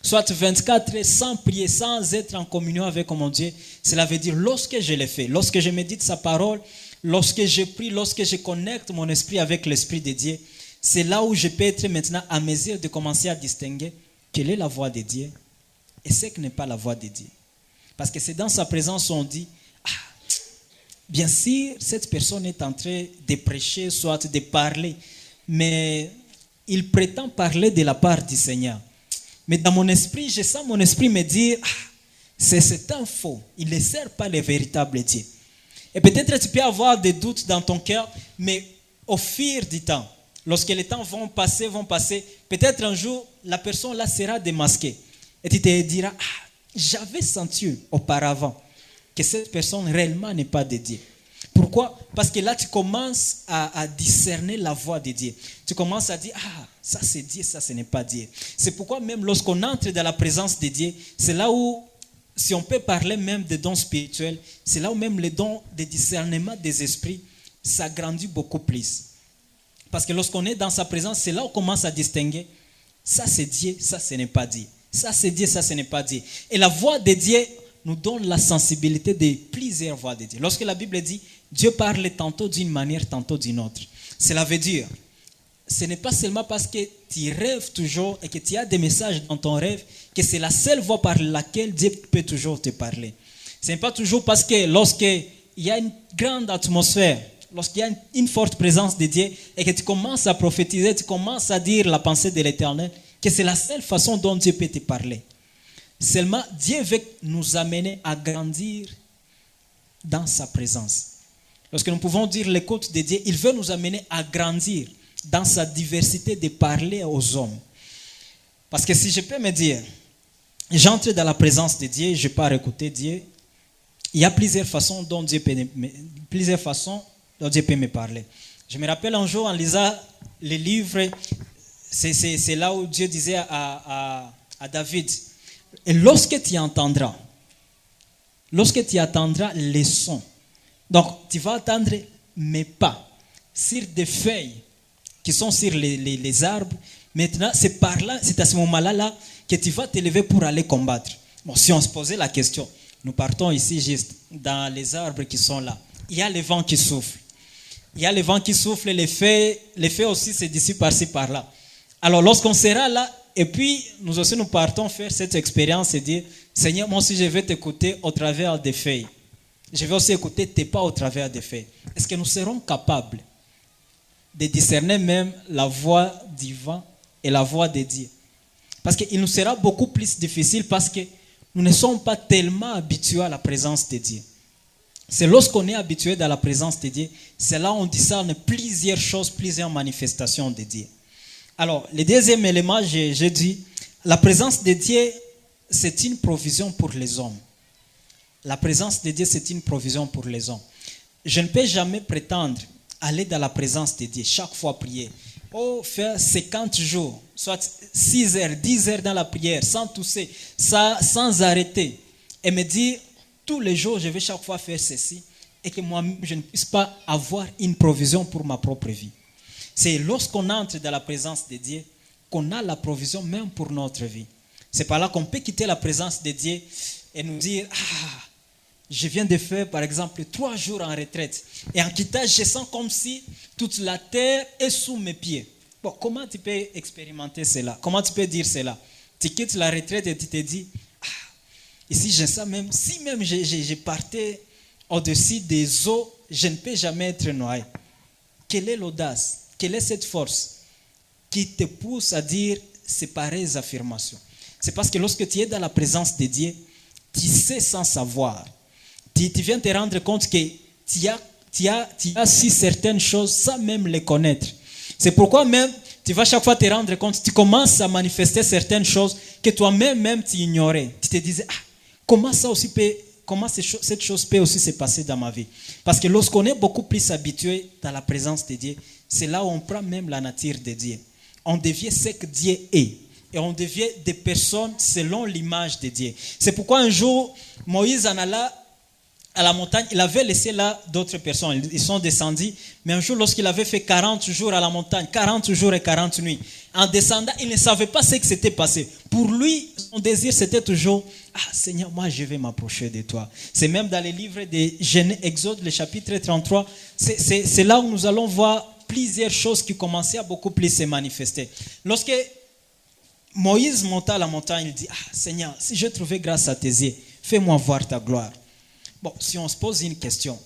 soit 24 heures sans prier, sans être en communion avec mon Dieu, cela veut dire lorsque je le fais, lorsque je médite sa parole, lorsque je prie, lorsque je connecte mon esprit avec l'Esprit de Dieu, c'est là où je peux être maintenant à mesure de commencer à distinguer quelle est la voix de Dieu et ce qui n'est pas la voix de Dieu. Parce que c'est dans sa présence où on dit, bien sûr, cette personne est en train de prêcher, soit de parler, mais il prétend parler de la part du Seigneur. Mais dans mon esprit, je sens mon esprit me dire, c'est un faux, il ne sert pas le véritable Dieu. Et peut-être tu peux avoir des doutes dans ton cœur, mais au fil du temps, lorsque les temps vont passer, peut-être un jour, la personne là sera démasquée. Et tu te diras, j'avais senti auparavant que cette personne réellement n'est pas de Dieu. Pourquoi? Parce que là, tu commences à discerner la voix de Dieu. Tu commences à dire, ça c'est Dieu, ça ce n'est pas Dieu. C'est pourquoi même lorsqu'on entre dans la présence de Dieu, c'est là où, si on peut parler même des dons spirituels, c'est là où même les dons de discernement des esprits s'agrandissent beaucoup plus. Parce que lorsqu'on est dans sa présence, c'est là où on commence à distinguer, ça c'est Dieu, ça ce n'est pas Dieu. Ça c'est Dieu, ça ce n'est pas Dieu. Et la voix de Dieu nous donne la sensibilité de plusieurs voix de Dieu. Lorsque la Bible dit, Dieu parle tantôt d'une manière, tantôt d'une autre. Cela veut dire, ce n'est pas seulement parce que tu rêves toujours et que tu as des messages dans ton rêve que c'est la seule voix par laquelle Dieu peut toujours te parler. Ce n'est pas toujours parce que lorsqu'il y a une grande atmosphère, lorsqu'il y a une forte présence de Dieu et que tu commences à prophétiser, tu commences à dire la pensée de l'Éternel, que c'est la seule façon dont Dieu peut te parler. Seulement, Dieu veut nous amener à grandir dans sa présence. Lorsque nous pouvons dire l'écoute de Dieu, il veut nous amener à grandir dans sa diversité de parler aux hommes. Parce que si je peux me dire, j'entre dans la présence de Dieu, je pars écouter Dieu, il y a plusieurs façons dont Dieu peut me parler. Je me rappelle un jour en lisant les livres, c'est là où Dieu disait à David, et lorsque tu entendras les sons, donc tu vas entendre mes pas sur des feuilles qui sont sur les arbres. Maintenant, c'est à ce moment-là que tu vas te lever pour aller combattre. Bon, si on se posait la question, nous partons ici juste dans les arbres qui sont là. Il y a le vent qui souffle. Les feuilles aussi se dissipent par-ci par-là. Alors lorsqu'on sera là, et puis nous aussi nous partons faire cette expérience et dire, Seigneur, moi aussi je vais t'écouter au travers des feuilles. Je vais aussi écouter tes pas au travers des feuilles. Est-ce que nous serons capables de discerner même la voix du vent et la voix de Dieu? Parce qu'il nous sera beaucoup plus difficile parce que nous ne sommes pas tellement habitués à la présence de Dieu. C'est lorsqu'on est habitué à la présence de Dieu, c'est là où on discerne plusieurs choses, plusieurs manifestations de Dieu. Alors, le deuxième élément, j'ai dit, la présence de Dieu, c'est une provision pour les hommes. La présence de Dieu, c'est une provision pour les hommes. Je ne peux jamais prétendre aller dans la présence de Dieu, chaque fois prier. Faire 50 jours, soit 6 heures, 10 heures dans la prière, sans tousser, sans arrêter. Et me dire, tous les jours, je vais chaque fois faire ceci. Et que moi, je ne puisse pas avoir une provision pour ma propre vie. C'est lorsqu'on entre dans la présence de Dieu qu'on a la provision même pour notre vie. C'est par là qu'on peut quitter la présence de Dieu et nous dire, je viens de faire par exemple 3 jours en retraite. Et en quittant, je sens comme si toute la terre est sous mes pieds. Bon, comment tu peux expérimenter cela? Comment tu peux dire cela? Tu quittes la retraite et tu te dis, ici je sens même, si même je partais au-dessus des eaux, je ne peux jamais être noyé. Quelle est l'audace? Quelle est cette force qui te pousse à dire ces pareilles affirmations? C'est parce que lorsque tu es dans la présence de Dieu, tu sais sans savoir. Tu viens te rendre compte que tu as su certaines choses sans même les connaître. C'est pourquoi même tu vas chaque fois te rendre compte, tu commences à manifester certaines choses que toi-même tu ignorais. Tu te disais, comment cette chose peut aussi se passer dans ma vie. Parce que lorsqu'on est beaucoup plus habitué dans la présence de Dieu, c'est là où on prend même la nature de Dieu. On devient ce que Dieu est. Et on devient des personnes selon l'image de Dieu. C'est pourquoi un jour, Moïse en alla à la montagne, il avait laissé là d'autres personnes. Ils sont descendus. Mais un jour, lorsqu'il avait fait 40 jours à la montagne, 40 jours et 40 nuits, en descendant, il ne savait pas ce qui s'était passé. Pour lui, son désir, c'était toujours, Seigneur, moi, je vais m'approcher de toi. C'est même dans les livres de Exode, le chapitre 33, c'est là où nous allons voir plusieurs choses qui commençaient à beaucoup plus se manifester. Lorsque Moïse monta à la montagne, il dit, Seigneur, si je trouvais grâce à tes yeux, fais-moi voir ta gloire. Bon, si on se pose une question,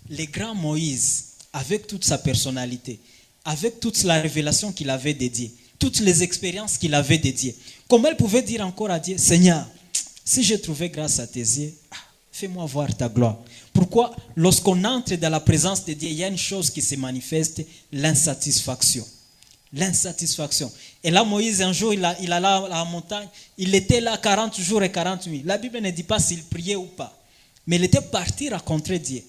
le grand Moïse, avec toute sa personnalité, avec toute la révélation qu'il avait de Dieu, toutes les expériences qu'il avait de Dieu, comment il pouvait dire encore à Dieu, Seigneur, si je trouvais grâce à tes yeux, fais-moi voir ta gloire. Pourquoi? Lorsqu'on entre dans la présence de Dieu, il y a une chose qui se manifeste, l'insatisfaction. L'insatisfaction. Et là, Moïse, un jour, il alla à la montagne, il était là 40 jours et 40 nuits. La Bible ne dit pas s'il priait ou pas. Mais il était parti rencontrer Dieu.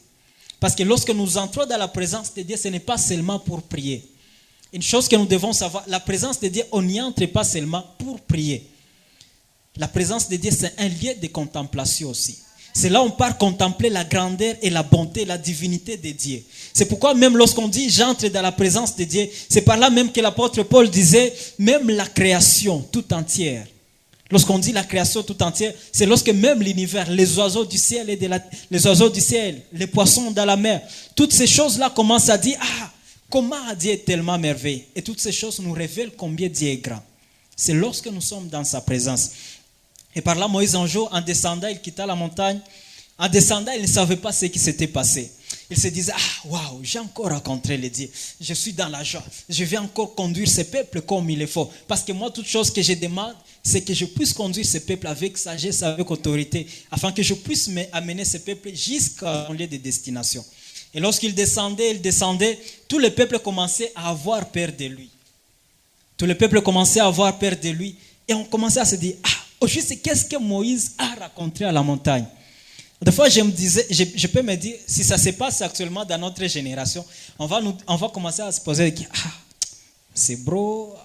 Parce que lorsque nous entrons dans la présence de Dieu, ce n'est pas seulement pour prier. Une chose que nous devons savoir, la présence de Dieu, on n'y entre pas seulement pour prier. La présence de Dieu, c'est un lieu de contemplation aussi. C'est là où on part contempler la grandeur et la bonté, la divinité de Dieu. C'est pourquoi même lorsqu'on dit j'entre dans la présence de Dieu, c'est par là même que l'apôtre Paul disait, même la création tout entière. Lorsqu'on dit la création tout entière, c'est lorsque même l'univers, les oiseaux du ciel et les oiseaux du ciel, les poissons dans la mer, toutes ces choses-là commencent à dire, comment Dieu est tellement merveilleux. Et toutes ces choses nous révèlent combien Dieu est grand. C'est lorsque nous sommes dans sa présence. Et par là, Moïse, un jour, en descendant, il quitta la montagne. En descendant, il ne savait pas ce qui s'était passé. Il se disait, waouh, j'ai encore rencontré le Dieu. Je suis dans la joie. Je vais encore conduire ce peuple comme il le faut. Parce que moi, toute chose que je demande, c'est que je puisse conduire ce peuple avec sagesse, avec autorité, afin que je puisse amener ce peuple jusqu'à mon lieu de destination. Et lorsqu'il descendait, tout le peuple commençait à avoir peur de lui. Tout le peuple commençait à avoir peur de lui. Et on commençait à se dire, au juste, qu'est-ce que Moïse a raconté à la montagne? Des fois, je me disais, je peux me dire, si ça se passe actuellement dans notre génération, on va commencer à se poser, c'est bro,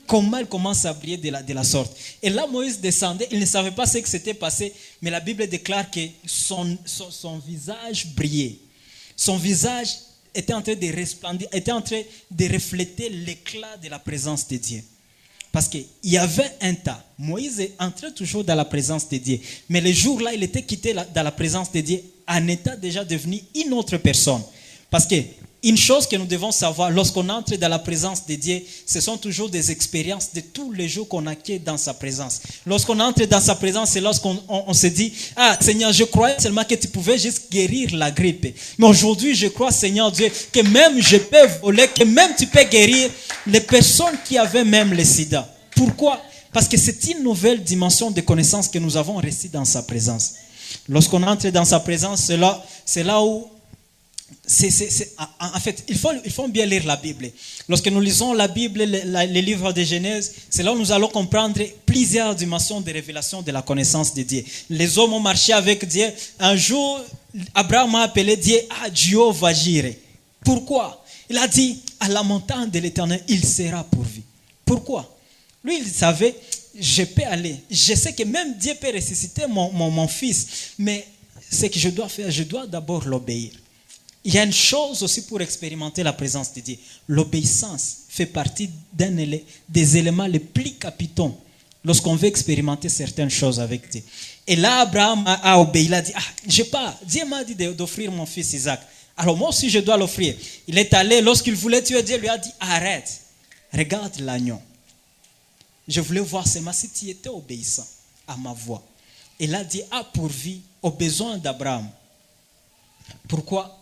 comment il commence à briller de la sorte. Et là, Moïse descendait, il ne savait pas ce qui s'était passé, mais la Bible déclare que son visage brillait. Son visage était en train de resplendir, était en train de refléter l'éclat de la présence de Dieu. Parce qu'il y avait un temps, Moïse entrait toujours dans la présence de Dieu. Mais le jour-là, il était quitté dans la présence de Dieu en état déjà devenu une autre personne. Parce qu'une chose que nous devons savoir, lorsqu'on entre dans la présence de Dieu, ce sont toujours des expériences de tous les jours qu'on acquiert dans sa présence. Lorsqu'on entre dans sa présence, c'est lorsqu'on se dit, Seigneur, je croyais seulement que tu pouvais juste guérir la grippe. Mais aujourd'hui, je crois, Seigneur Dieu, que même je peux voler, que même tu peux guérir les personnes qui avaient même le sida. Pourquoi? Parce que c'est une nouvelle dimension de connaissance que nous avons reçue dans sa présence. Lorsqu'on entre dans sa présence, c'est là où en fait, il faut bien lire la Bible. Lorsque nous lisons la Bible, les livres de Genèse, c'est là où nous allons comprendre plusieurs dimensions de révélation de la connaissance de Dieu. Les hommes ont marché avec Dieu. Un jour, Abraham a appelé Dieu Jéhovah Jireh. Pourquoi? Il a dit, à la montagne de l'Éternel, il sera pourvu. Pourquoi? Lui, il savait, je peux aller. Je sais que même Dieu peut ressusciter mon fils. Mais ce que je dois faire, je dois d'abord l'obéir. Il y a une chose aussi pour expérimenter la présence de Dieu. L'obéissance fait partie des éléments les plus capitaux lorsqu'on veut expérimenter certaines choses avec Dieu. Et là, Abraham a obéi. Il a dit, je pars. Dieu m'a dit d'offrir mon fils Isaac. Alors moi aussi, je dois l'offrir. Il est allé, lorsqu'il voulait tuer Dieu, lui a dit, arrête. Regarde l'agneau. Je voulais voir seulement si tu étais obéissant à ma voix. Et là, Dieu a pourvu aux besoins d'Abraham. Pourquoi?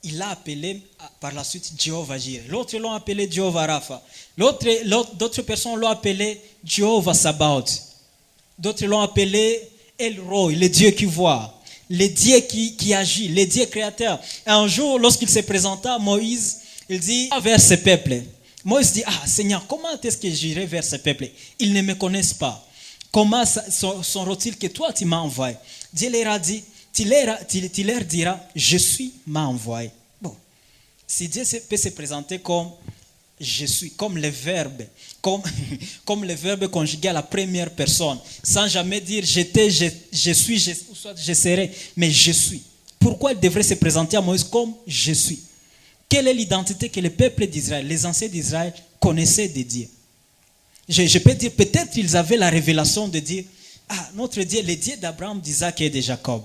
Il l'a appelé par la suite Jéhovah Jireh. L'autre l'ont appelé Jéhovah Rapha. D'autres personnes l'ont appelé Jéhovah Sabaoth. D'autres l'ont appelé El Roi, le Dieu qui voit, le Dieu qui agit, le Dieu créateur. Et un jour, lorsqu'il se présenta à Moïse, il dit vers ce peuple, Moïse dit, ah Seigneur, comment est-ce que j'irai vers ce peuple? Ils ne me connaissent pas. Comment sauront-ils que toi tu m'as envoyé? Dieu leur a dit, tu leur diras, je suis m'a envoyé. Bon, si Dieu peut se présenter comme je suis, comme le verbe, comme le verbe conjugué à la première personne, sans jamais dire j'étais, je suis, ou soit je serai, mais je suis. Pourquoi il devrait se présenter à Moïse comme je suis? Quelle est l'identité que le peuple d'Israël, les anciens d'Israël connaissaient de Dieu? Je peux dire, peut-être ils avaient la révélation de dire, ah, notre Dieu, le Dieu d'Abraham, d'Isaac et de Jacob.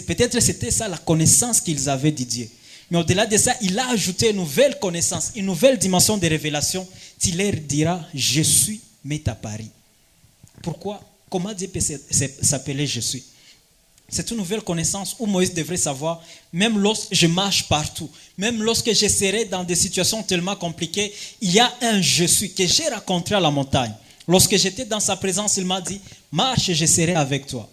Peut-être c'était ça la connaissance qu'ils avaient de Dieu. Mais au-delà de ça, il a ajouté une nouvelle connaissance, une nouvelle dimension de révélation. Tu leur diras, je suis, m'est apparu. Pourquoi? Comment Dieu peut s'appeler je suis? C'est une nouvelle connaissance où Moïse devrait savoir, même lorsque je marche partout, même lorsque je serai dans des situations tellement compliquées, il y a un je suis que j'ai rencontré à la montagne. Lorsque j'étais dans sa présence, il m'a dit, marche, je serai avec toi.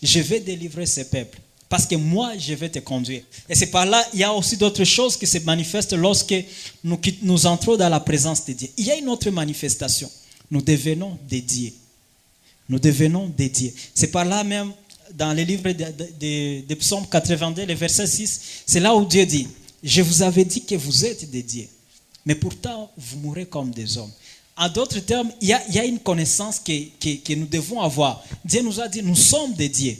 Je vais délivrer ce peuple. Parce que moi, je vais te conduire. Et c'est par là, il y a aussi d'autres choses qui se manifestent lorsque nous entrons dans la présence de Dieu. Il y a une autre manifestation. Nous devenons des dieux. Nous devenons des dieux. C'est par là même, dans le livre de Psaume 82, le verset 6, c'est là où Dieu dit, je vous avais dit que vous êtes des dieux, mais pourtant vous mourrez comme des hommes. En d'autres termes, il y a une connaissance que nous devons avoir. Dieu nous a dit, nous sommes des dieux.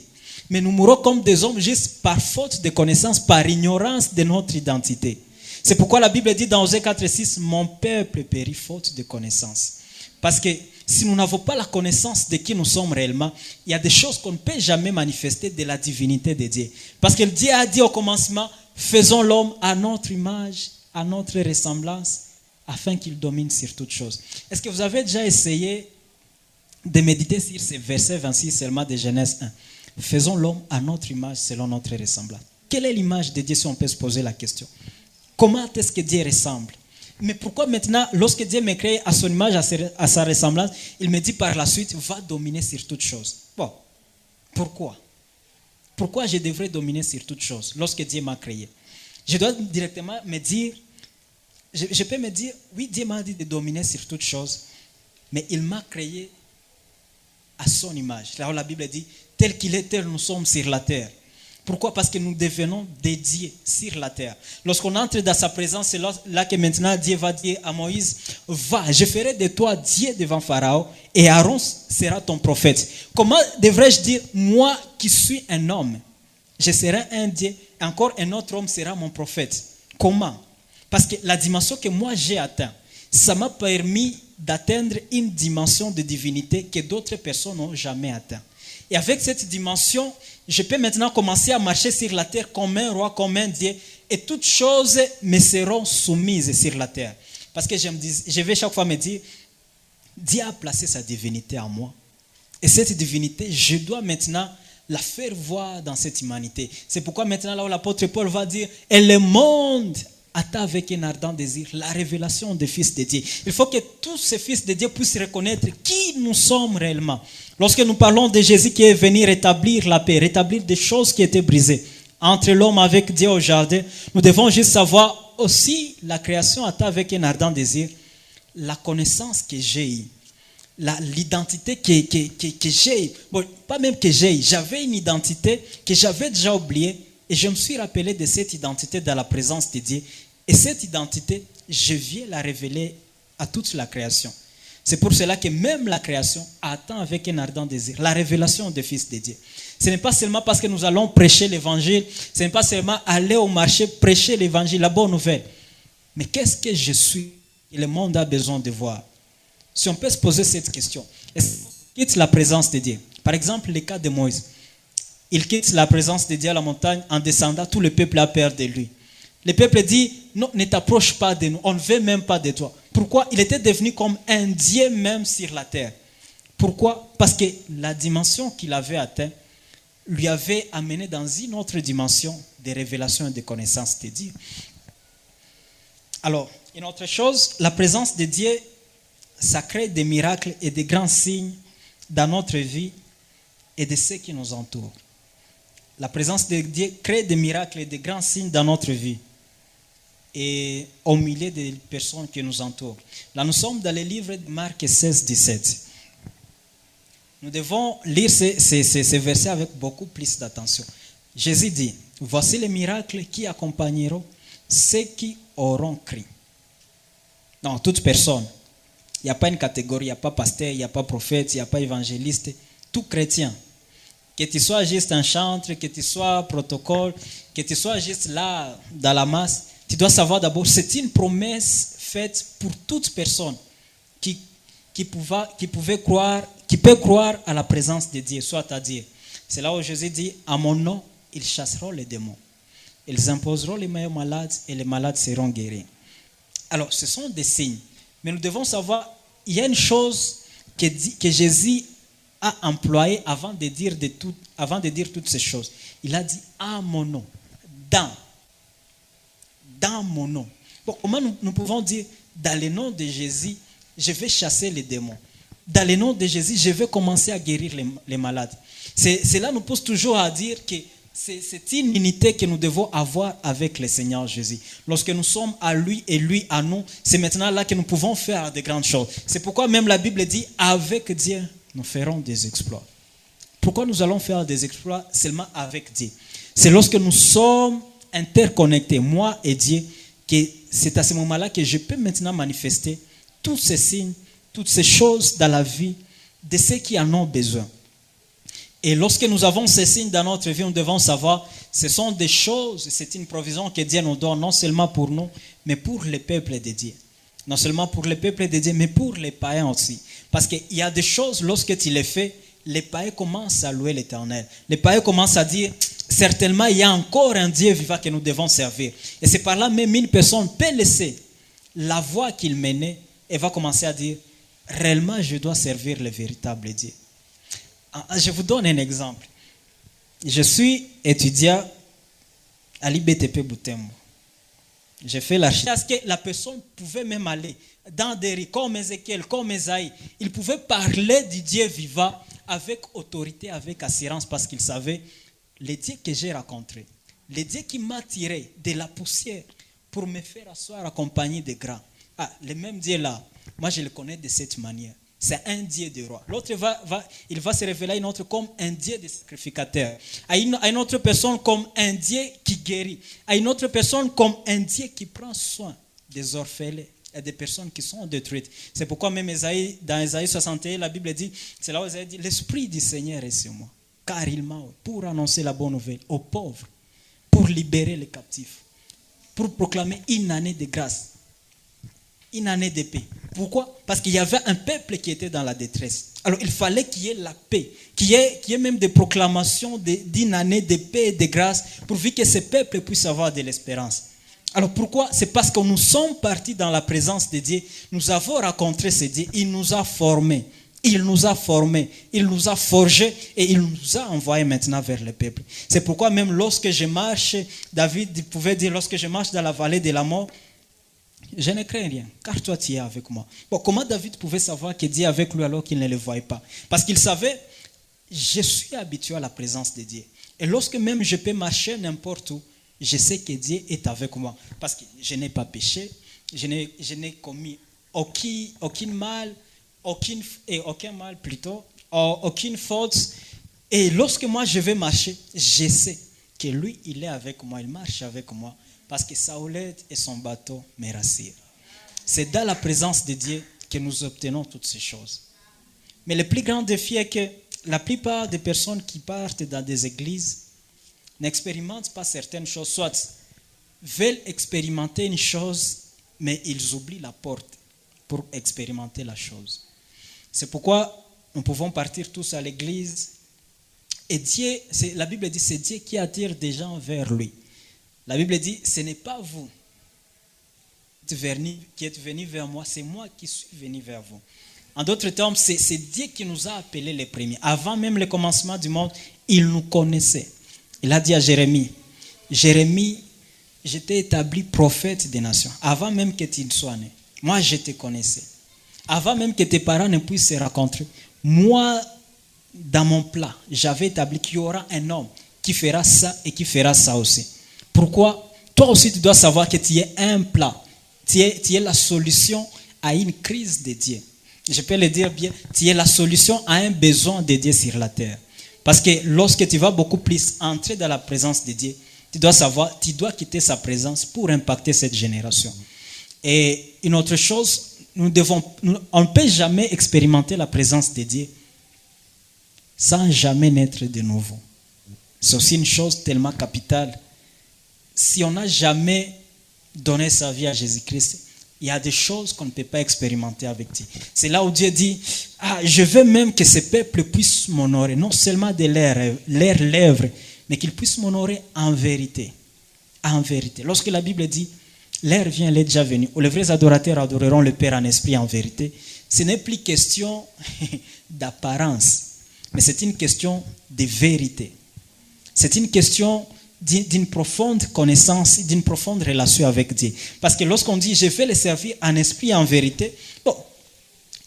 Mais nous mourons comme des hommes juste par faute de connaissance, par ignorance de notre identité. C'est pourquoi la Bible dit dans Osée 4,6, mon peuple périt faute de connaissance. Parce que si nous n'avons pas la connaissance de qui nous sommes réellement, il y a des choses qu'on ne peut jamais manifester de la divinité de Dieu. Parce que Dieu a dit au commencement, faisons l'homme à notre image, à notre ressemblance, afin qu'il domine sur toutes choses. Est-ce que vous avez déjà essayé de méditer sur ces versets 26 seulement de Genèse 1? Faisons l'homme à notre image selon notre ressemblance. Quelle est l'image de Dieu si on peut se poser la question? Comment est-ce que Dieu ressemble? Mais pourquoi maintenant, lorsque Dieu me crée à son image, à sa ressemblance, il me dit par la suite, va dominer sur toutes choses? Bon, pourquoi? Pourquoi je devrais dominer sur toutes choses lorsque Dieu m'a créé? Je dois directement me dire, je peux me dire, oui, Dieu m'a dit de dominer sur toutes choses, mais il m'a créé à son image. Là où la Bible dit, tel qu'il est, tel nous sommes sur la terre. Pourquoi? Parce que nous devenons dédiés sur la terre. Lorsqu'on entre dans sa présence, c'est là que maintenant Dieu va dire à Moïse, va, je ferai de toi Dieu devant Pharaon et Aaron sera ton prophète. Comment devrais-je dire, moi qui suis un homme, je serai un Dieu, encore un autre homme sera mon prophète? Comment? Parce que la dimension que moi j'ai atteint, ça m'a permis d'atteindre une dimension de divinité que d'autres personnes n'ont jamais atteint. Et avec cette dimension, je peux maintenant commencer à marcher sur la terre comme un roi, comme un Dieu, et toutes choses me seront soumises sur la terre. Parce que je vais chaque fois me dire, Dieu a placé sa divinité en moi. Et cette divinité, je dois maintenant la faire voir dans cette humanité. C'est pourquoi maintenant, là où l'apôtre Paul va dire, et le monde attend avec un ardent désir la révélation des fils de Dieu. Il faut que tous ces fils de Dieu puissent reconnaître qui nous sommes réellement. Lorsque nous parlons de Jésus qui est venu rétablir la paix, rétablir des choses qui étaient brisées entre l'homme avec Dieu au jardin, nous devons juste savoir aussi la création attend avec un ardent désir la connaissance que j'ai eue, l'identité que j'ai. Bon, pas même que j'ai, j'avais une identité que j'avais déjà oubliée et je me suis rappelé de cette identité dans la présence de Dieu. Et cette identité, je viens la révéler à toute la création. C'est pour cela que même la création attend avec un ardent désir la révélation des fils de Dieu. Ce n'est pas seulement parce que nous allons prêcher l'évangile, ce n'est pas seulement aller au marché, prêcher l'évangile, la bonne nouvelle. Mais qu'est-ce que je suis et le monde a besoin de voir? Si on peut se poser cette question, est-ce qu'il quitte la présence de Dieu? Par exemple, le cas de Moïse. Il quitte la présence de Dieu à la montagne en descendant, tout le peuple a peur de lui. Le peuple dit, non, ne t'approche pas de nous, on ne veut même pas de toi. Pourquoi? Il était devenu comme un Dieu même sur la terre. Pourquoi? Parce que la dimension qu'il avait atteinte lui avait amené dans une autre dimension de révélation et de connaissance de Dieu. Alors, une autre chose, la présence de Dieu, ça crée des miracles et des grands signes dans notre vie et de ceux qui nous entourent. La présence de Dieu crée des miracles et des grands signes dans notre vie et au milieu des personnes qui nous entourent. Là, nous sommes dans le livre de Marc 16, 17. Nous devons lire ces versets avec beaucoup plus d'attention. Jésus dit, voici les miracles qui accompagneront ceux qui auront cru. Non, toute personne. Il n'y a pas une catégorie, il n'y a pas pasteur, il n'y a pas prophète, il n'y a pas évangéliste. Tout chrétien. Que tu sois juste un chantre, que tu sois protocole, que tu sois juste là dans la masse, tu dois savoir d'abord, c'est une promesse faite pour toute personne qui peut croire à la présence de Dieu, soit à Dieu. C'est là où Jésus dit, à mon nom, ils chasseront les démons. Ils imposeront les mains aux malades et les malades seront guéris. Alors, ce sont des signes. Mais nous devons savoir, il y a une chose que Jésus a employée avant de dire toutes ces choses. Il a dit, à mon nom, dans mon nom. Bon, comment nous pouvons dire, dans le nom de Jésus, je vais chasser les démons. Dans le nom de Jésus, je vais commencer à guérir les malades. Cela nous pousse toujours à dire que c'est une unité que nous devons avoir avec le Seigneur Jésus. Lorsque nous sommes à lui et lui à nous, c'est maintenant là que nous pouvons faire de grandes choses. C'est pourquoi même la Bible dit, avec Dieu, nous ferons des exploits. Pourquoi nous allons faire des exploits seulement avec Dieu? C'est lorsque nous sommes interconnectés, moi et Dieu, que c'est à ce moment-là que je peux maintenant manifester tous ces signes, toutes ces choses dans la vie de ceux qui en ont besoin. Et lorsque nous avons ces signes dans notre vie, nous devons savoir, ce sont des choses, c'est une provision que Dieu nous donne, non seulement pour nous, mais pour le peuple de Dieu. Non seulement pour le peuple de Dieu, mais pour les païens aussi. Parce qu'il y a des choses, lorsque tu les fais, les païens commencent à louer l'Éternel. Les païens commencent à dire, certainement, il y a encore un Dieu vivant que nous devons servir. Et c'est par là même une personne peut laisser la voie qu'il menait et va commencer à dire, réellement, je dois servir le véritable Dieu. Je vous donne un exemple. Je suis étudiant à l'IBTP Butembo. J'ai fait l'architecture. Parce que la personne pouvait même aller dans des rues comme Ézéchiel, comme Esaïe. Il pouvait parler du Dieu vivant avec autorité, avec assurance, parce qu'il savait le Dieu que j'ai rencontré, le Dieu qui m'a tiré de la poussière pour me faire asseoir accompagné de grands. Ah, le même Dieu là, moi je le connais de cette manière. C'est un Dieu de roi. L'autre il va se révéler à une autre comme un Dieu de sacrificateur. À une autre personne comme un Dieu qui guérit. À une autre personne comme un Dieu qui prend soin des orphelins et des personnes qui sont détruites. C'est pourquoi même dans Ésaïe 61, la Bible dit, c'est là où Ésaïe dit, l'Esprit du Seigneur est sur moi. Car il m'a pour annoncer la bonne nouvelle aux pauvres, pour libérer les captifs, pour proclamer une année de grâce, une année de paix. Pourquoi? Parce qu'il y avait un peuple qui était dans la détresse. Alors il fallait qu'il y ait la paix, qu'il y ait même des proclamations d'une année de paix et de grâce, pourvu que ce peuple puisse avoir de l'espérance. Alors pourquoi? C'est parce que nous sommes partis dans la présence de Dieu, nous avons rencontré ce Dieu, il nous a formés. Il nous a formés, il nous a forgés et il nous a envoyés maintenant vers le peuple. C'est pourquoi même lorsque je marche, David pouvait dire, lorsque je marche dans la vallée de la mort, je ne crains rien, car toi tu es avec moi. Bon, comment David pouvait savoir que Dieu est avec lui alors qu'il ne le voyait pas? Parce qu'il savait, je suis habitué à la présence de Dieu. Et lorsque même je peux marcher n'importe où, je sais que Dieu est avec moi. Parce que je n'ai pas péché, je n'ai commis aucun mal, aucune faute. Et lorsque moi je vais marcher, je sais que lui, il est avec moi, il marche avec moi. Parce que sa houlette et son bateau me rassurent. C'est dans la présence de Dieu que nous obtenons toutes ces choses. Mais le plus grand défi est que la plupart des personnes qui partent dans des églises n'expérimentent pas certaines choses, soit veulent expérimenter une chose, mais ils oublient la porte pour expérimenter la chose. C'est pourquoi nous pouvons partir tous à l'église. Et Dieu, la Bible dit, c'est Dieu qui attire des gens vers lui. La Bible dit, ce n'est pas vous qui êtes venus vers moi, c'est moi qui suis venu vers vous. En d'autres termes, c'est Dieu qui nous a appelés les premiers. Avant même le commencement du monde, il nous connaissait. Il a dit à Jérémie, je t'ai établi prophète des nations. Avant même que tu ne sois né, moi je te connaissais. Avant même que tes parents ne puissent se rencontrer, moi, dans mon plan, j'avais établi qu'il y aura un homme qui fera ça et qui fera ça aussi. Pourquoi? toi aussi tu dois savoir que tu es un plat. Tu es la solution à une crise de Dieu. Je peux le dire bien, tu es la solution à un besoin de Dieu sur la terre. Parce que lorsque tu vas beaucoup plus entrer dans la présence de Dieu, tu dois savoir, tu dois quitter sa présence pour impacter cette génération. Et une autre chose, on ne peut jamais expérimenter la présence de Dieu sans jamais naître de nouveau. C'est aussi une chose tellement capitale. Si on n'a jamais donné sa vie à Jésus-Christ, il y a des choses qu'on ne peut pas expérimenter avec Dieu. C'est là où Dieu dit, je veux même que ce peuple puisse m'honorer, non seulement de leurs lèvres, mais qu'ils puissent m'honorer en vérité. En vérité. Lorsque la Bible dit, l'heure vient, elle est déjà venue, où les vrais adorateurs adoreront le Père en esprit et en vérité, ce n'est plus question d'apparence, mais c'est une question de vérité. C'est une question d'une profonde connaissance, d'une profonde relation avec Dieu. Parce que lorsqu'on dit, je vais le servir en esprit et en vérité, bon,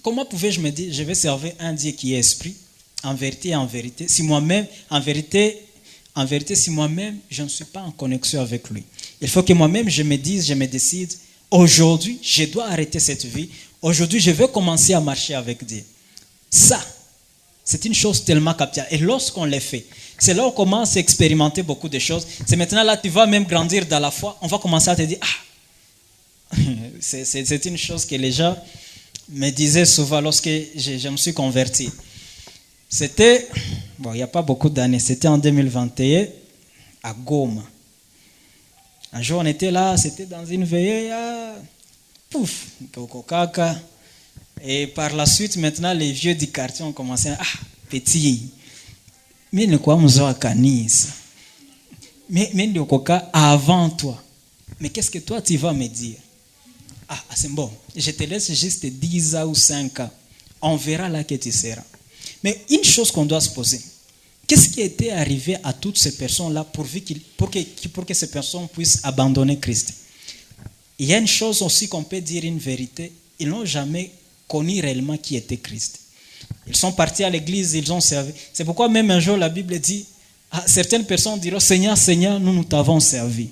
comment pouvais-je me dire, je vais servir un Dieu qui est esprit, en vérité et en vérité, si moi-même, en vérité, si moi-même, je ne suis pas en connexion avec lui. Il faut que moi-même, je me décide, aujourd'hui, je dois arrêter cette vie, aujourd'hui, je vais commencer à marcher avec Dieu. Ça, c'est une chose tellement capitale. Et lorsqu'on le fait, c'est là où on commence à expérimenter beaucoup de choses. C'est maintenant là, tu vas même grandir dans la foi. On va commencer à te dire, c'est une chose que les gens me disaient souvent lorsque je me suis converti. C'était, il n'y a pas beaucoup d'années, c'était en 2021 à Goma. Un jour, on était là, c'était dans une veillée, pouf, Kokokaka. Et par la suite, maintenant, les vieux du quartier ont commencé à petit. Mais ne quoi nous a kanisa. Mais ne quoi avant toi. Mais qu'est-ce que toi tu vas me dire? C'est bon. Je te laisse juste 10 ans ou 5 ans. On verra là que tu seras. Mais une chose qu'on doit se poser. Qu'est-ce qui était arrivé à toutes ces personnes-là pour que ces personnes puissent abandonner Christ? Il y a une chose aussi qu'on peut dire, une vérité. Ils n'ont jamais connu réellement qui était Christ. Ils sont partis à l'église, ils ont servi. C'est pourquoi même un jour la Bible dit, certaines personnes diront, Seigneur, Seigneur, nous t'avons servi.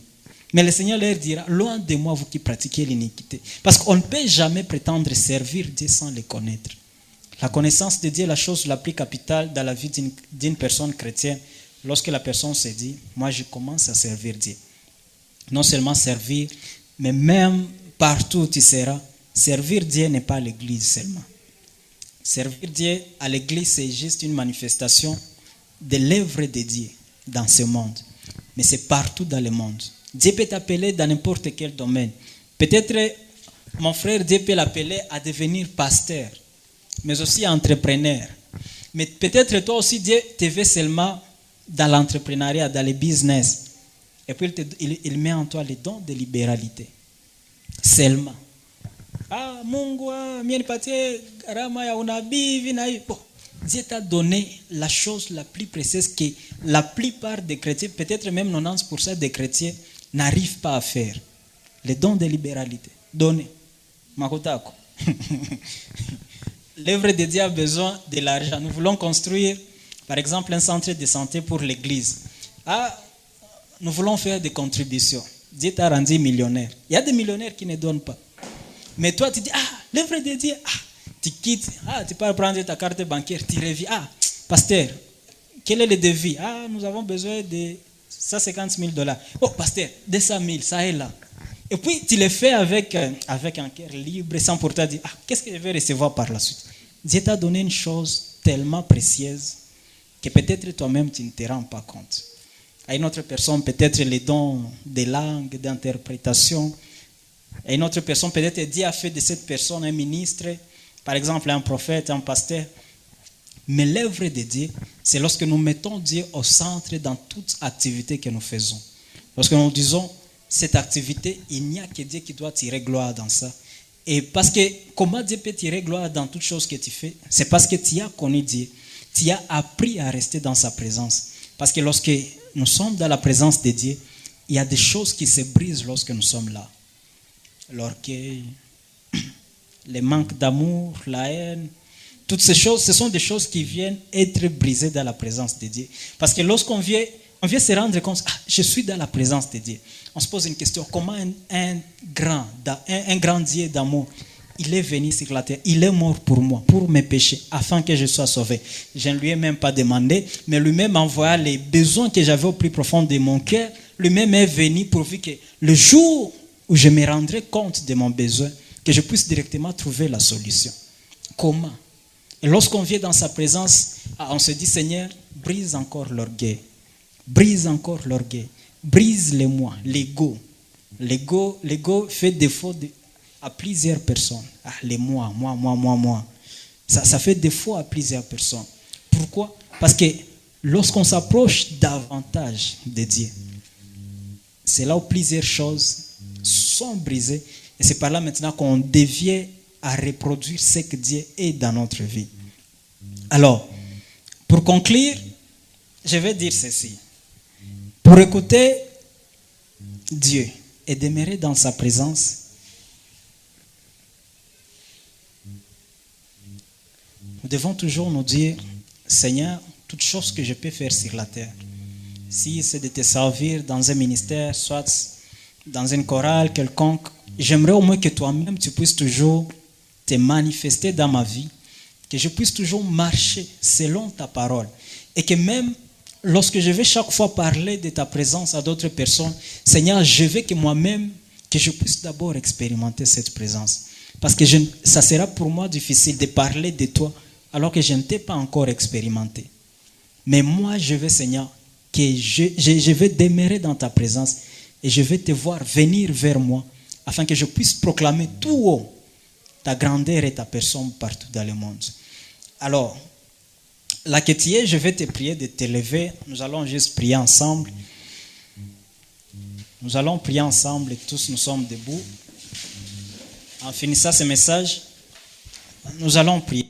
Mais le Seigneur leur dira, loin de moi vous qui pratiquez l'iniquité. Parce qu'on ne peut jamais prétendre servir Dieu sans le connaître. La connaissance de Dieu est la chose la plus capitale dans la vie d'une personne chrétienne. Lorsque la personne se dit, moi je commence à servir Dieu. Non seulement servir, mais même partout où tu seras, servir Dieu n'est pas l'église seulement. Servir Dieu à l'église, c'est juste une manifestation de l'œuvre de Dieu dans ce monde. Mais c'est partout dans le monde. Dieu peut t'appeler dans n'importe quel domaine. Peut-être, mon frère, Dieu peut l'appeler à devenir pasteur, mais aussi entrepreneur. Mais peut-être toi aussi, Dieu te veut seulement dans l'entrepreneuriat, dans le business. Et puis, il met en toi les dons de libéralité. Seulement. Mungu, mie nipatie gharama ya unabii hivi na hivi. Dieu t'a donné la chose la plus précieuse que la plupart des chrétiens, peut-être même 90% des chrétiens, n'arrivent pas à faire. Les dons de libéralité. Donner. Makotako. L'œuvre de Dieu a besoin de l'argent. Nous voulons construire, par exemple, un centre de santé pour l'église. Nous voulons faire des contributions. Dieu t'a rendu millionnaire. Il y a des millionnaires qui ne donnent pas. Mais toi, tu dis, l'œuvre de Dieu, tu quittes, tu peux prendre ta carte bancaire, tu reviens. Pasteur, quel est le devis? Nous avons besoin de 150 000 $. Oh, pasteur, 200 000, ça est là. Et puis, tu le fais avec un cœur libre, sans pourtant dire, qu'est-ce que je vais recevoir par la suite? Dieu t'a donné une chose tellement précieuse que peut-être toi-même, tu ne te rends pas compte. À une autre personne, peut-être les dons de langue, d'interprétation. À une autre personne, peut-être Dieu a fait de cette personne un ministre, par exemple un prophète, un pasteur. Mais l'œuvre de Dieu, c'est lorsque nous mettons Dieu au centre dans toute activité que nous faisons. Lorsque nous disons, cette activité, il n'y a que Dieu qui doit tirer gloire dans ça. Et parce que, comment Dieu peut tirer gloire dans toute chose que tu fais? C'est parce que tu as connu Dieu. Tu as appris à rester dans sa présence. Parce que lorsque nous sommes dans la présence de Dieu, il y a des choses qui se brisent lorsque nous sommes là. L'orgueil, le manque d'amour, la haine, toutes ces choses, ce sont des choses qui viennent être brisées dans la présence de Dieu. Parce que lorsqu'on vient on vient se rendre compte, je suis dans la présence de Dieu. On se pose une question, comment un grand Dieu d'amour, il est venu sur la terre, il est mort pour moi, pour mes péchés, afin que je sois sauvé. Je ne lui ai même pas demandé, mais lui-même envoya les besoins que j'avais au plus profond de mon cœur. Lui-même est venu pourvu que le jour où je me rendrai compte de mon besoin, que je puisse directement trouver la solution. Comment? Et lorsqu'on vient dans sa présence, on se dit, Seigneur, brise encore l'orgueil. Brise encore l'orgueil. Brise-les-moi, l'ego. L'ego fait défaut à plusieurs personnes. Les moi. Ça fait défaut à plusieurs personnes. Pourquoi? Parce que lorsqu'on s'approche davantage de Dieu, c'est là où plusieurs choses sont brisées. Et c'est par là maintenant qu'on devient à reproduire ce que Dieu est dans notre vie. Alors, pour conclure, je vais dire ceci. Pour écouter Dieu et demeurer dans sa présence, nous devons toujours nous dire, Seigneur, toute chose que je peux faire sur la terre, si c'est de te servir dans un ministère, soit dans une chorale quelconque, j'aimerais au moins que toi-même tu puisses toujours te manifester dans ma vie, que je puisse toujours marcher selon ta parole et que même lorsque je vais chaque fois parler de ta présence à d'autres personnes, Seigneur, je veux que moi-même, que je puisse d'abord expérimenter cette présence. Parce que ça sera pour moi difficile de parler de toi alors que je ne t'ai pas encore expérimenté. Mais moi, je veux, Seigneur, que je vais demeurer dans ta présence et je vais te voir venir vers moi afin que je puisse proclamer tout haut ta grandeur et ta personne partout dans le monde. Alors, là que tu es, je vais te prier de te lever. Nous allons juste prier ensemble. Nous allons prier ensemble et tous nous sommes debout. En finissant ce message, nous allons prier.